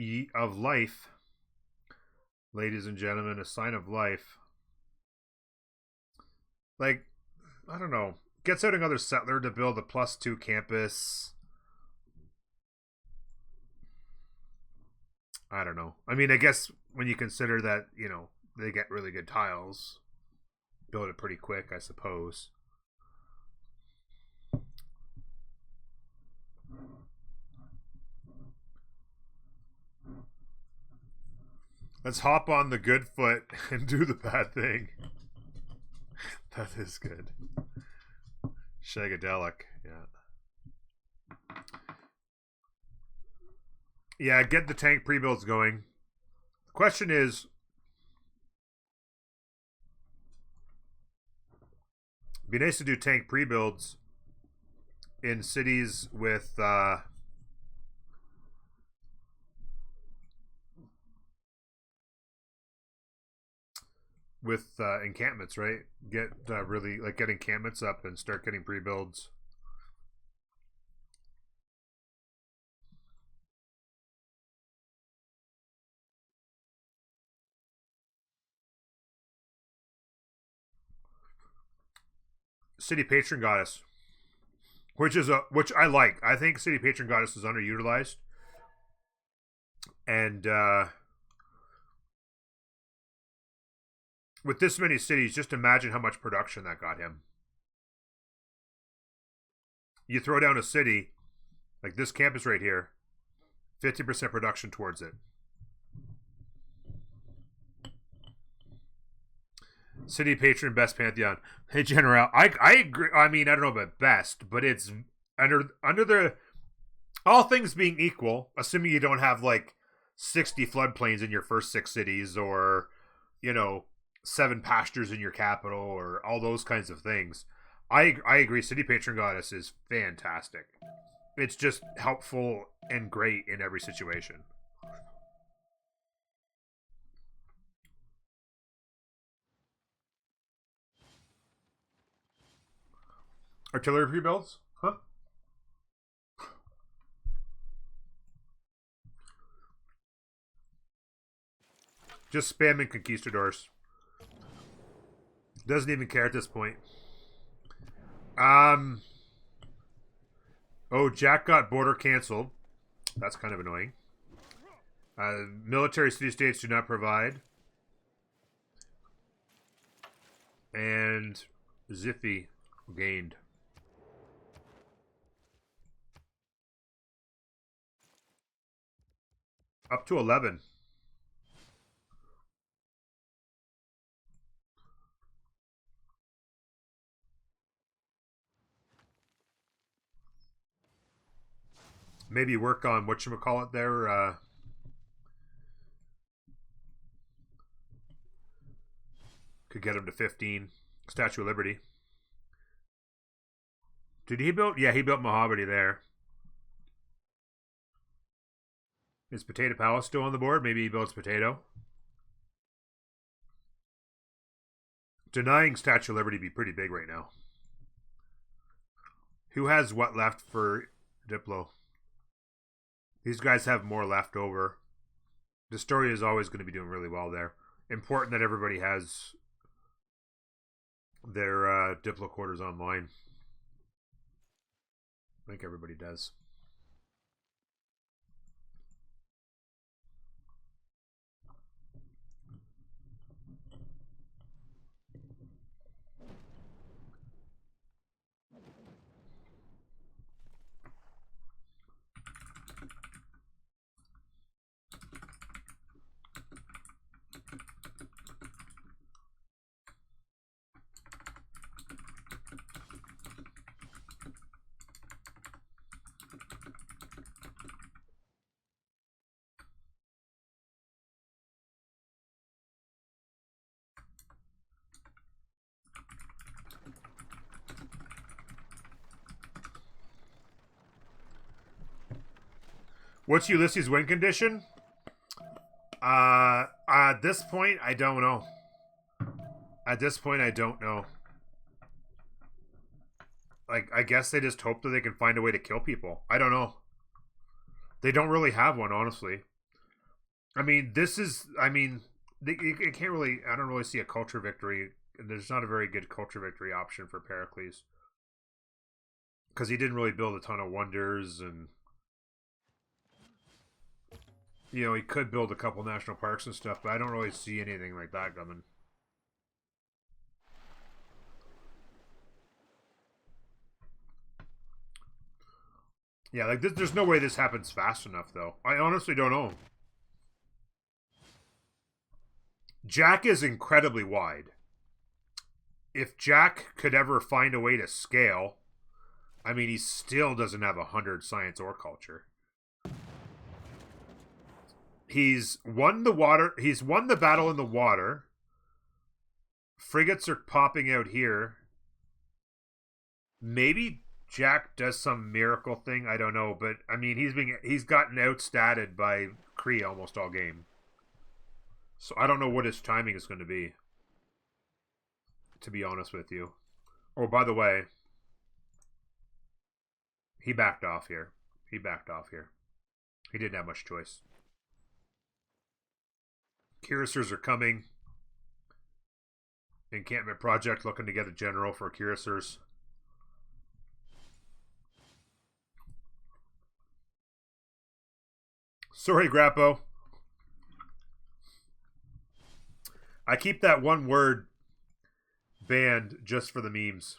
life, ladies and gentlemen. A sign of life. Like, I don't know. Gets out another settler to build a +2 campus. I don't know. I mean, I guess when you consider that, they get really good tiles, build it pretty quick, I suppose. Let's hop on the good foot and do the bad thing. That is good. Shagadelic, yeah. Yeah, get the tank pre-builds going. The question is, it'd be nice to do tank pre-builds in cities with encampments, right? Get really like get encampments up and start getting pre-builds. City Patron Goddess, which I like. I think City Patron Goddess is underutilized, and with this many cities, just imagine how much production that got him. You throw down a city like this campus right here, 50% production towards it. City Patron, best Pantheon. Hey General, I agree. I mean, I don't know about best, but it's under the all things being equal, assuming you don't have like 60 floodplains in your first 6 cities, or 7 pastures in your capital, or all those kinds of things. I agree. City Patron Goddess is fantastic. It's just helpful and great in every situation. Artillery pre-builds? Huh? Just spamming conquistadors. Doesn't even care at this point. Oh, Jack got border canceled. That's kind of annoying. Military city-states do not provide. And Ziffy gained. Up to 11. Maybe work on whatchamacallit there. Could get him to 15. Statue of Liberty. Did he build? Yeah, he built Mojave there. Is Potato Palace still on the board? Maybe he builds Potato. Denying Statue of Liberty be pretty big right now. Who has what left for Diplo? These guys have more left over. Destoria is always going to be doing really well there. Important that everybody has their Diplo quarters online. I think everybody does. What's Ulysses' win condition? At this point, I don't know. At this point, I don't know. Like, I guess they just hope that they can find a way to kill people. I don't know. They don't really have one, honestly. I mean, this is... I mean, it can't really... I don't really see a culture victory. There's not a very good culture victory option for Pericles. Because he didn't really build a ton of wonders and... You know, he could build a couple national parks and stuff, but I don't really see anything like that coming. Yeah, like, there's no way this happens fast enough, though. I honestly don't know. Jack is incredibly wide. If Jack could ever find a way to scale, I mean, he still doesn't have 100 science or culture. He's won the water. He's won the battle in the water. Frigates are popping out here. Maybe Jack does some miracle thing. I don't know, but I mean, he's gotten outstatted by Kree almost all game. So I don't know what his timing is going to be. To be honest with you. Oh, by the way, he backed off here. He didn't have much choice. Cuirassiers are coming. Encampment Project looking to get a general for Cuirassiers. Sorry, Grappo. I keep that one word banned just for the memes.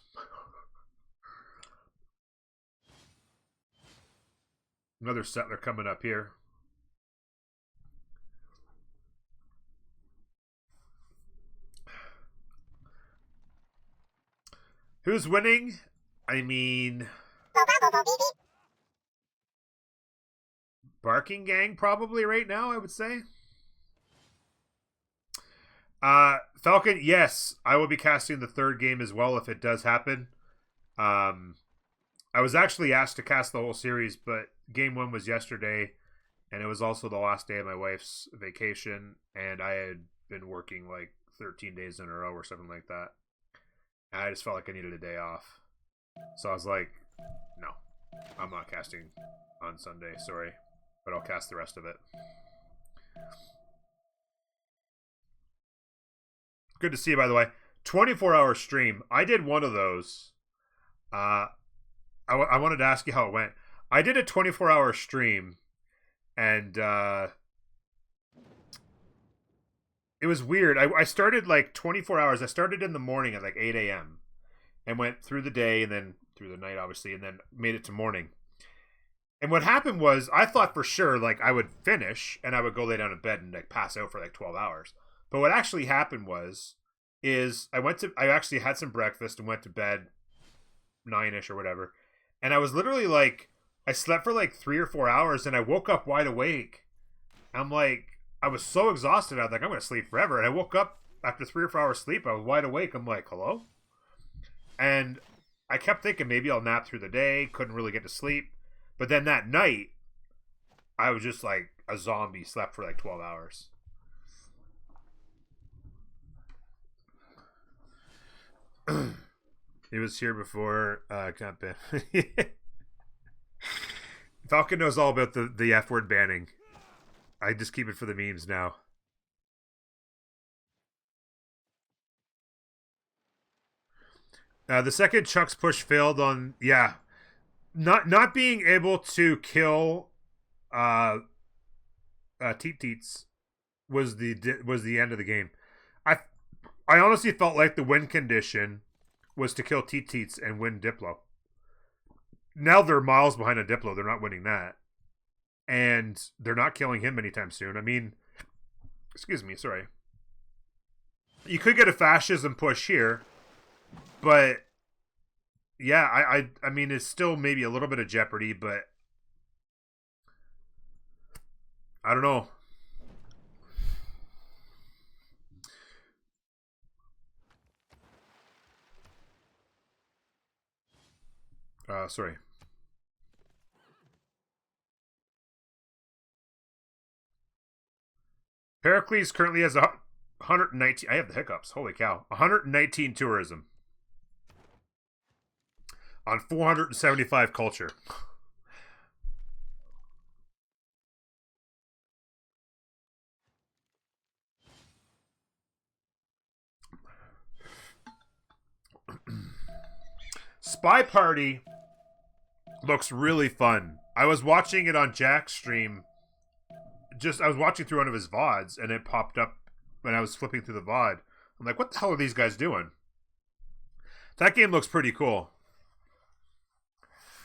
Another settler coming up here. Who's winning? I mean... Barking Gang probably right now, I would say. Falcon, yes. I will be casting the third game as well if it does happen. I was actually asked to cast the whole series, but game one was yesterday, and it was also the last day of my wife's vacation, and I had been working like 13 days in a row or something like that. And I just felt like I needed a day off. So I was like, no, I'm not casting on Sunday, sorry. But I'll cast the rest of it. Good to see you, by the way. 24-hour stream. I did one of those. I wanted to ask you how it went. I did a 24-hour stream, and it was weird. I started like 24 hours. I started in the morning at like 8 a.m. and went through the day and then through the night, obviously, and then made it to morning. And what happened was, I thought for sure, like, I would finish and I would go lay down in bed and like pass out for like 12 hours. But what actually happened is I actually had some breakfast and went to bed 9-ish or whatever. And I was literally like I slept for like 3 or 4 hours, and I woke up wide awake. I'm like, I was so exhausted. I was like, I'm gonna sleep forever. And I woke up after 3 or 4 hours sleep. I was wide awake. I'm like, hello. And I kept thinking maybe I'll nap through the day. Couldn't really get to sleep. But then that night, I was just like a zombie. Slept for like 12 hours. He was here before. Can't ban. Falcon knows all about the F word banning. I just keep it for the memes now. The second Chuck's push failed on not being able to kill Teet Teets was the end of the game. I I honestly felt like the win condition was to kill Teet Teets and win Diplo. Now they're miles behind a Diplo. They're not winning that. And they're not killing him anytime soon. I mean, excuse me, sorry. You could get a fascism push here, but yeah, I mean, it's still maybe a little bit of jeopardy, but I don't know. Sorry. Pericles currently has 119. I have the hiccups. Holy cow. 119 tourism on 475 culture. Spy Party looks really fun. I was watching it on Jack's stream. I was watching through one of his VODs, and it popped up when I was flipping through the VOD. I'm like, what the hell are these guys doing? That game looks pretty cool.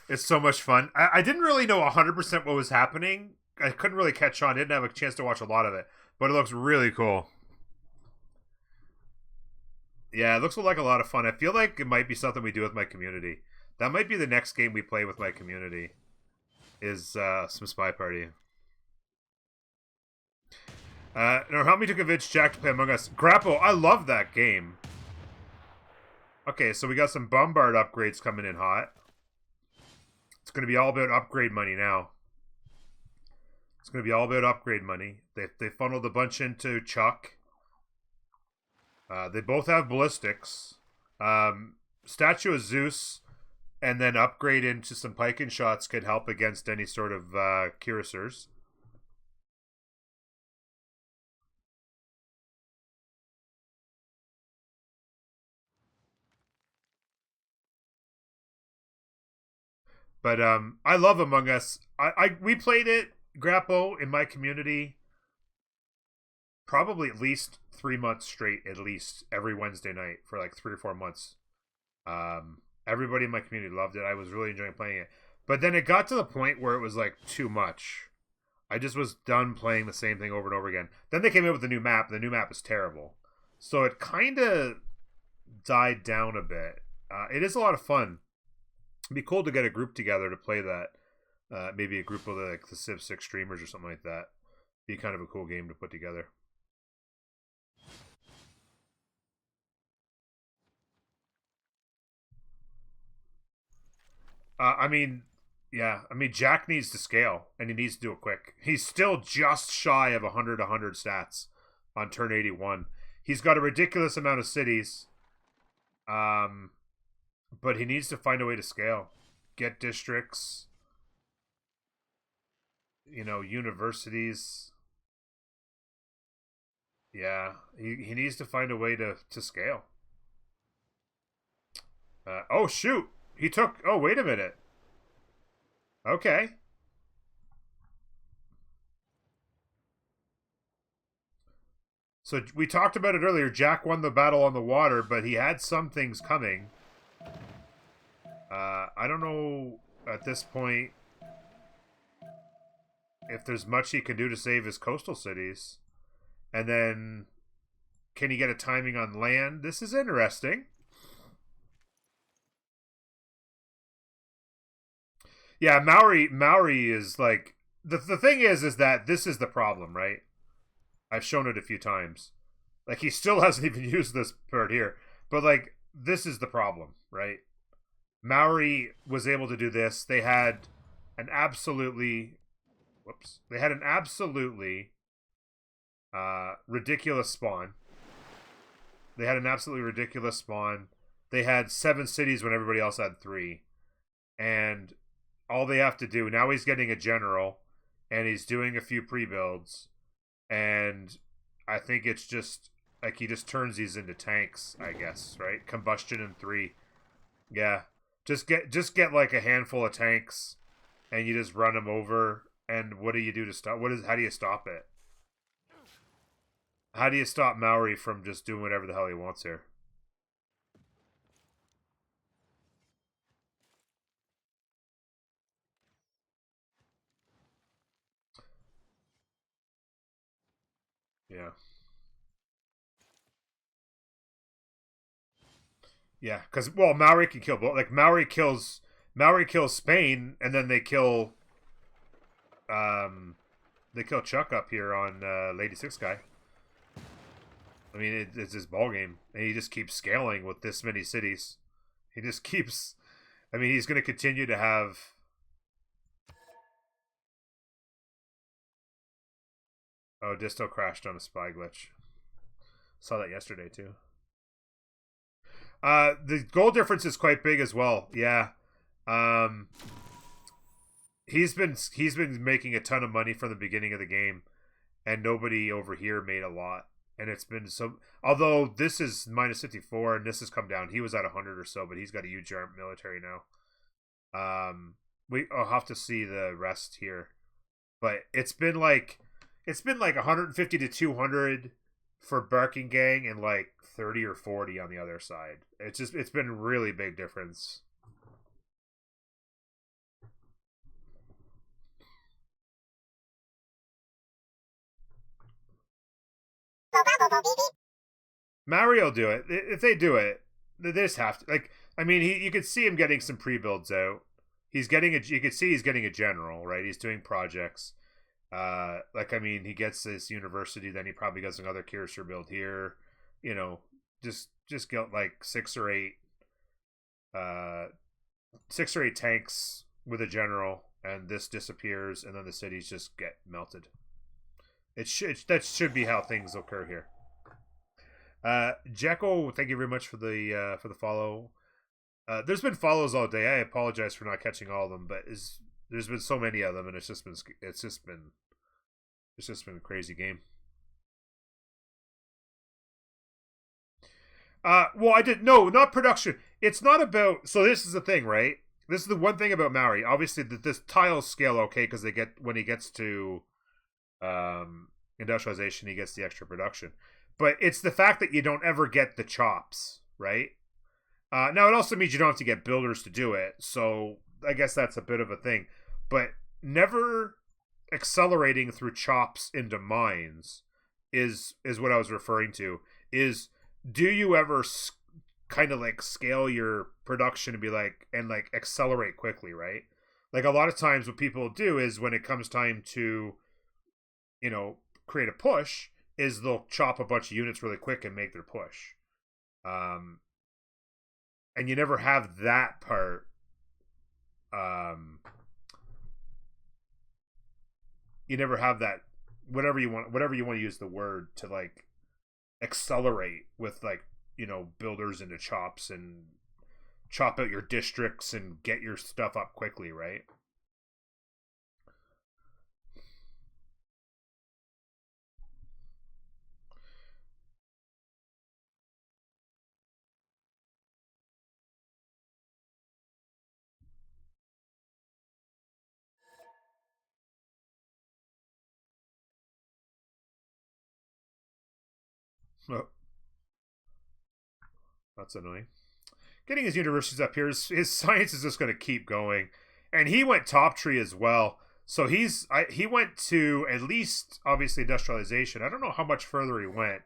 It's so much fun. I didn't really know 100% what was happening. I couldn't really catch on. I didn't have a chance to watch a lot of it, but it looks really cool. Yeah, it looks like a lot of fun. I feel like it might be something we do with my community. That might be the next game we play with my community. Is some Spy Party. Now help me to convince Jack to play Among Us. Grapple, I love that game. Okay, so we got some Bombard upgrades coming in hot. It's going to be all about upgrade money now. It's going to be all about upgrade money. They funneled a bunch into Chuck. They both have ballistics. Statue of Zeus, and then upgrade into some Piking shots could help against any sort of cuirassiers. But I love Among Us. We played it, Grappo, in my community probably at least 3 months straight, at least every Wednesday night for like 3 or 4 months. Everybody in my community loved it. I was really enjoying playing it. But then it got to the point where it was like too much. I just was done playing the same thing over and over again. Then they came out with a new map, and the new map is terrible. So it kind of died down a bit. It is a lot of fun. It'd be cool to get a group together to play that. Maybe a group of like the Civ 6 streamers or something like that. Be kind of a cool game to put together. I mean, yeah. I mean, Jack needs to scale, and he needs to do it quick. He's still just shy of 100 stats on turn 81. He's got a ridiculous amount of cities. But he needs to find a way to scale. Get districts. Universities. Yeah, he needs to find a way to scale. Oh, shoot. He took... Oh, wait a minute. Okay. So we talked about it earlier. Jack won the battle on the water, but he had some things coming. I don't know at this point if there's much he can do to save his coastal cities. And then, can he get a timing on land? This is interesting. Yeah, Maori is like the thing is that this is the problem, right? I've shown it a few times. Like he still hasn't even used this part here, but like this is the problem, right? Maori was able to do this. They had an absolutely They had an absolutely ridiculous spawn. They had an absolutely ridiculous spawn. They had 7 cities when everybody else had 3. And all they have to do, now he's getting a general, and he's doing a few pre-builds, and I think it's just, like, he just turns these into tanks, I guess, right? Combustion in 3. Yeah. Just get like a handful of tanks, and you just run them over, and what do you do to stop, how do you stop it? How do you stop Maori from just doing whatever the hell he wants here? Yeah. Yeah, because, well, Maori can kill both. Like, Maori kills Spain, and then they kill Chuck up here on Lady Six Guy. I mean, it's his ball game, and he just keeps scaling with this many cities. He just keeps. I mean, he's going to continue to have. Oh, Disto crashed on a spy glitch. Saw that yesterday too. The goal difference is quite big as well. Yeah. He's been making a ton of money from the beginning of the game, and nobody over here made a lot. And it's been so. Although this is minus 54, and this has come down. He was at 100 or so, but he's got a huge military now. I'll have to see the rest here, but it's been like 150 to 200 for Barking Gang, and like 30 or 40 on the other side. It's been a really big difference. Mario do it. If they do it, they just have to. Like, I mean, you could see him getting some pre-builds out. You could see he's getting a general, right? He's doing projects. Like, I mean, he gets this university, then he probably gets another Kircher build here. You know, just get like 6 or 8 tanks with a general, and this disappears, and then the cities just get melted. That should be how things occur here. Jekyll, thank you very much for the follow. There's been follows all day. I apologize for not catching all of them, but there's been so many of them, and it's just been a crazy game. Well, I did no, not production. It's not about. So this is the thing, right? This is the one thing about Maori. Obviously, this tiles scale okay because when he gets to industrialization, he gets the extra production. But it's the fact that you don't ever get the chops, right? Now, it also means you don't have to get builders to do it. So I guess that's a bit of a thing. But never accelerating through chops into mines is what I was referring to. Do you ever kind of like scale your production and be like, and like accelerate quickly, right? Like a lot of times what people do is when it comes time to, create a push, is they'll chop a bunch of units really quick and make their push. And you never have that part. You never have that, whatever you want to use the word, to like accelerate with like, builders into chops and chop out your districts and get your stuff up quickly, right? Oh, that's annoying. Getting his universities up here, his science is just going to keep going, and he went top tree as well. So he went to at least obviously industrialization. I don't know how much further he went,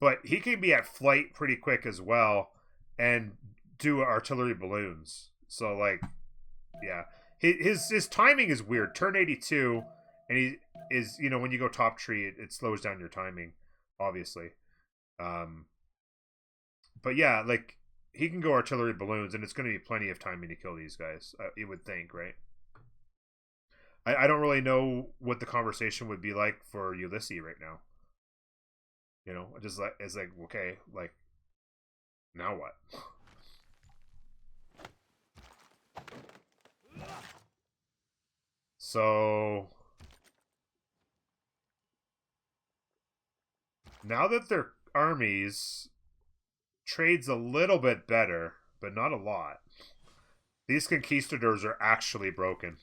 but he can be at flight pretty quick as well, and do artillery balloons. So like, yeah, His timing is weird. Turn 82, and he is, you know, when you go top tree, it slows down your timing, obviously. But yeah, like, he can go artillery balloons, and it's going to be plenty of timing to kill these guys. You would think, right? I don't really know what the conversation would be like for Ulysse right now. You know, just like, it's like, okay, like, now what? So now that their armies trade's a little bit better, but not a lot. These conquistadors are actually broken.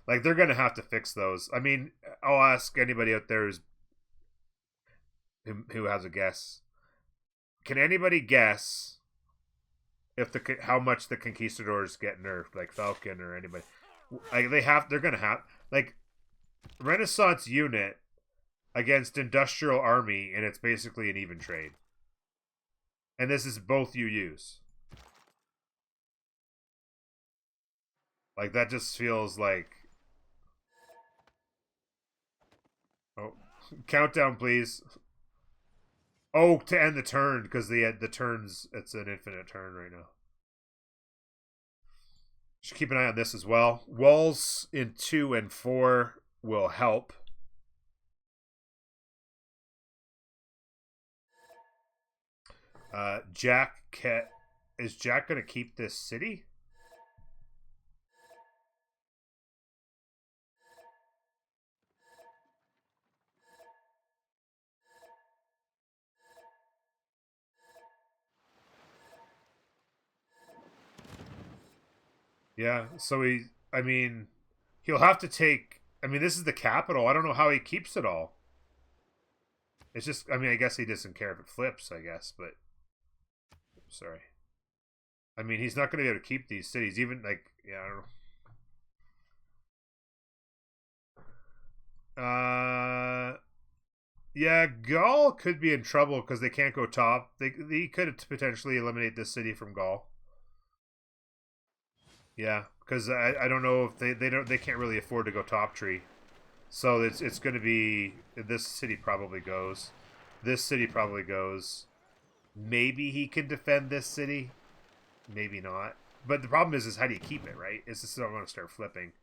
Like, they're gonna have to fix those. I mean, I'll ask anybody out there who has a guess. Can anybody guess if how much the conquistadors get nerfed, like Falcon or anybody? Like, they're gonna have, like, Renaissance unit against industrial army, and it's basically an even trade. And this is both UUs. Like, that just feels like, oh, countdown, please. Oh, to end the turn, because the turns, it's an infinite turn right now. Should keep an eye on this as well. Walls in 2 and 4 will help. Is Jack going to keep this city? Yeah, so I mean, he'll have to take, I mean, this is the capital. I don't know how he keeps it all. It's just, I mean, I guess he doesn't care if it flips, I guess, but, sorry. I mean, he's not going to be able to keep these cities, even, like, yeah, I don't know. Yeah, Gaul could be in trouble because they can't go top. They could potentially eliminate this city from Gaul. Yeah, because I don't know if they can't really afford to go top tree, so it's going to be, this city probably goes, this city probably goes. Maybe he can defend this city, maybe not. But the problem is how do you keep it, right? It's just not going to start flipping.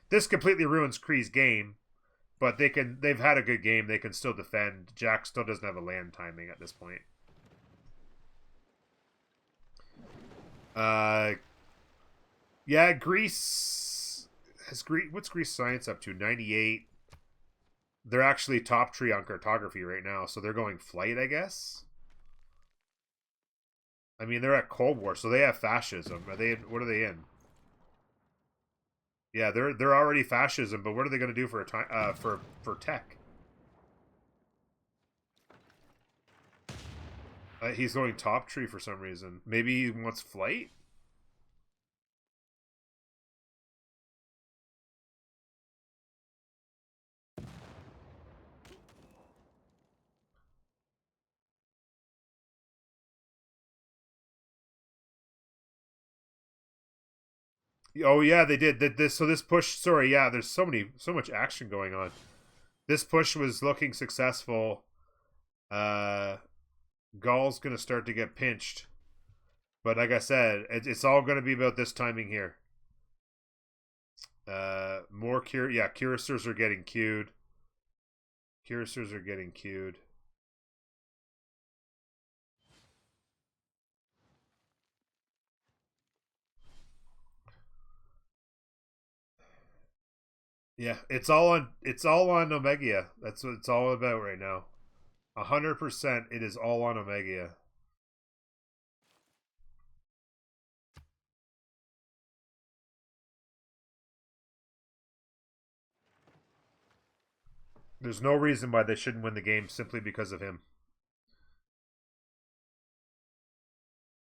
This completely ruins Kree's game, but they've had a good game. They can still defend. Jack still doesn't have a land timing at this point. Yeah, Greece what's Greece science up to? 98. They're actually top tree on cartography right now, so they're going flight, I guess. I mean, they're at Cold War, so they have fascism. What are they in? Yeah, they're already fascism, but what are they going to do for for tech? He's going top tree for some reason. Maybe he wants flight? Oh yeah, they did. So this push, sorry, yeah, there's so much action going on. This push was looking successful. Gaul's gonna start to get pinched. But like I said, it's all gonna be about this timing here. Cuirassiers are getting queued. Cuirassiers are getting queued. Yeah, it's all on Omegia. That's what it's all about right now. 100%, it is all on Omegia. There's no reason why they shouldn't win the game simply because of him.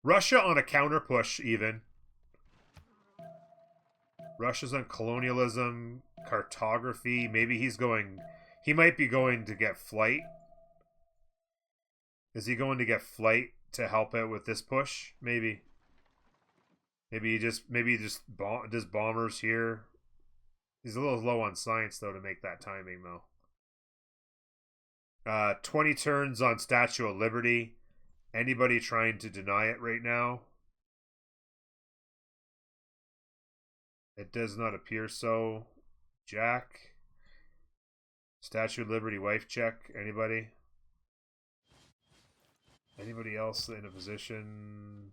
Russia on a counter push, even. Russia's on colonialism, cartography. Maybe he might be going to get flight. Is he going to get flight to help out with this push? Maybe. does bombers here. He's a little low on science though to make that timing though. 20 turns on Statue of Liberty. Anybody trying to deny it right now? It does not appear so. Jack. Statue of Liberty wife check. Anybody? Anybody else in a position?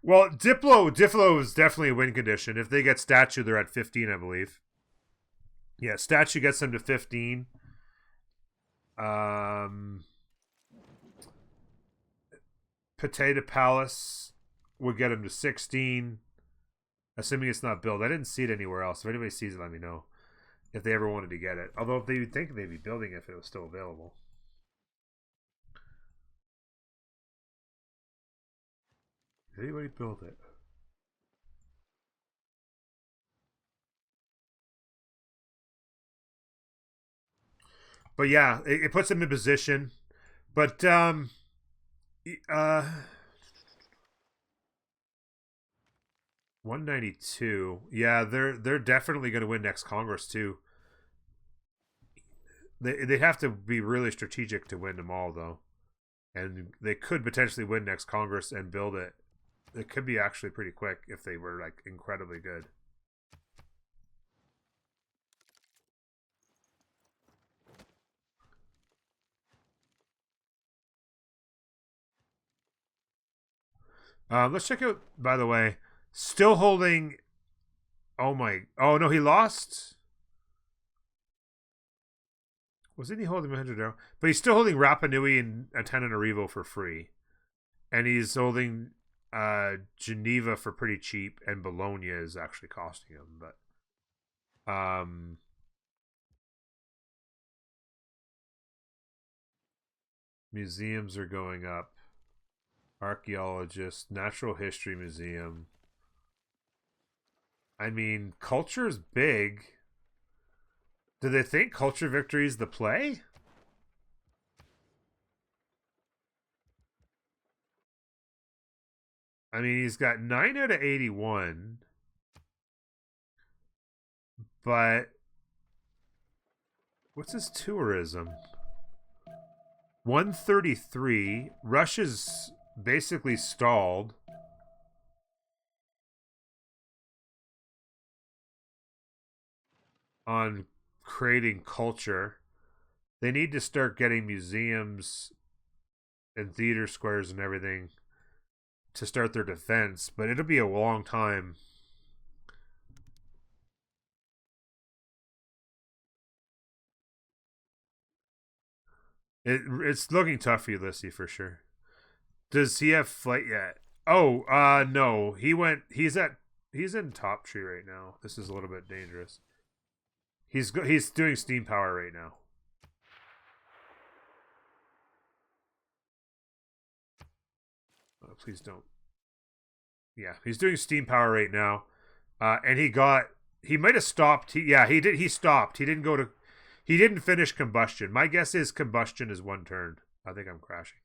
Well, Diplo is definitely a win condition. If they get Statue, they're at 15, I believe. Yeah, Statue gets them to 15. Potato Palace would get them to 16. Assuming it's not built. I didn't see it anywhere else. If anybody sees it, let me know. If they ever wanted to get it. Although if they would think they'd be building it if it was still available. Did anybody build it? But yeah, it puts them in position. But 192. Yeah, they're definitely going to win next Congress too. They have to be really strategic to win them all though, and they could potentially win next Congress and build it. It could be actually pretty quick if they were like incredibly good. Let's check out. By the way, still holding. Oh my! Oh no, he lost. Wasn't he holding Mohenjo-daro? But he's still holding Rapa Nui and Antananarivo for free, and he's holding Geneva for pretty cheap, and Bologna is actually costing him. But museums are going up. Archaeologist, Natural History Museum. I mean, culture's big. Do they think culture victory is the play? I mean, he's got 9 out of 81. But what's his tourism? 133. Russia's basically stalled. On creating culture. They need to start getting museums and theater squares and everything to start their defense, but it'll be a long time. It's looking tough for Ulysse for sure. Does he have flight yet? Oh, no. He's in top tree right now. This is a little bit dangerous. He's doing steam power right now. Oh, please don't. Yeah, he's doing steam power right now. And he might have stopped. He did. He stopped. He didn't finish combustion. My guess is combustion is one turn. I think I'm crashing.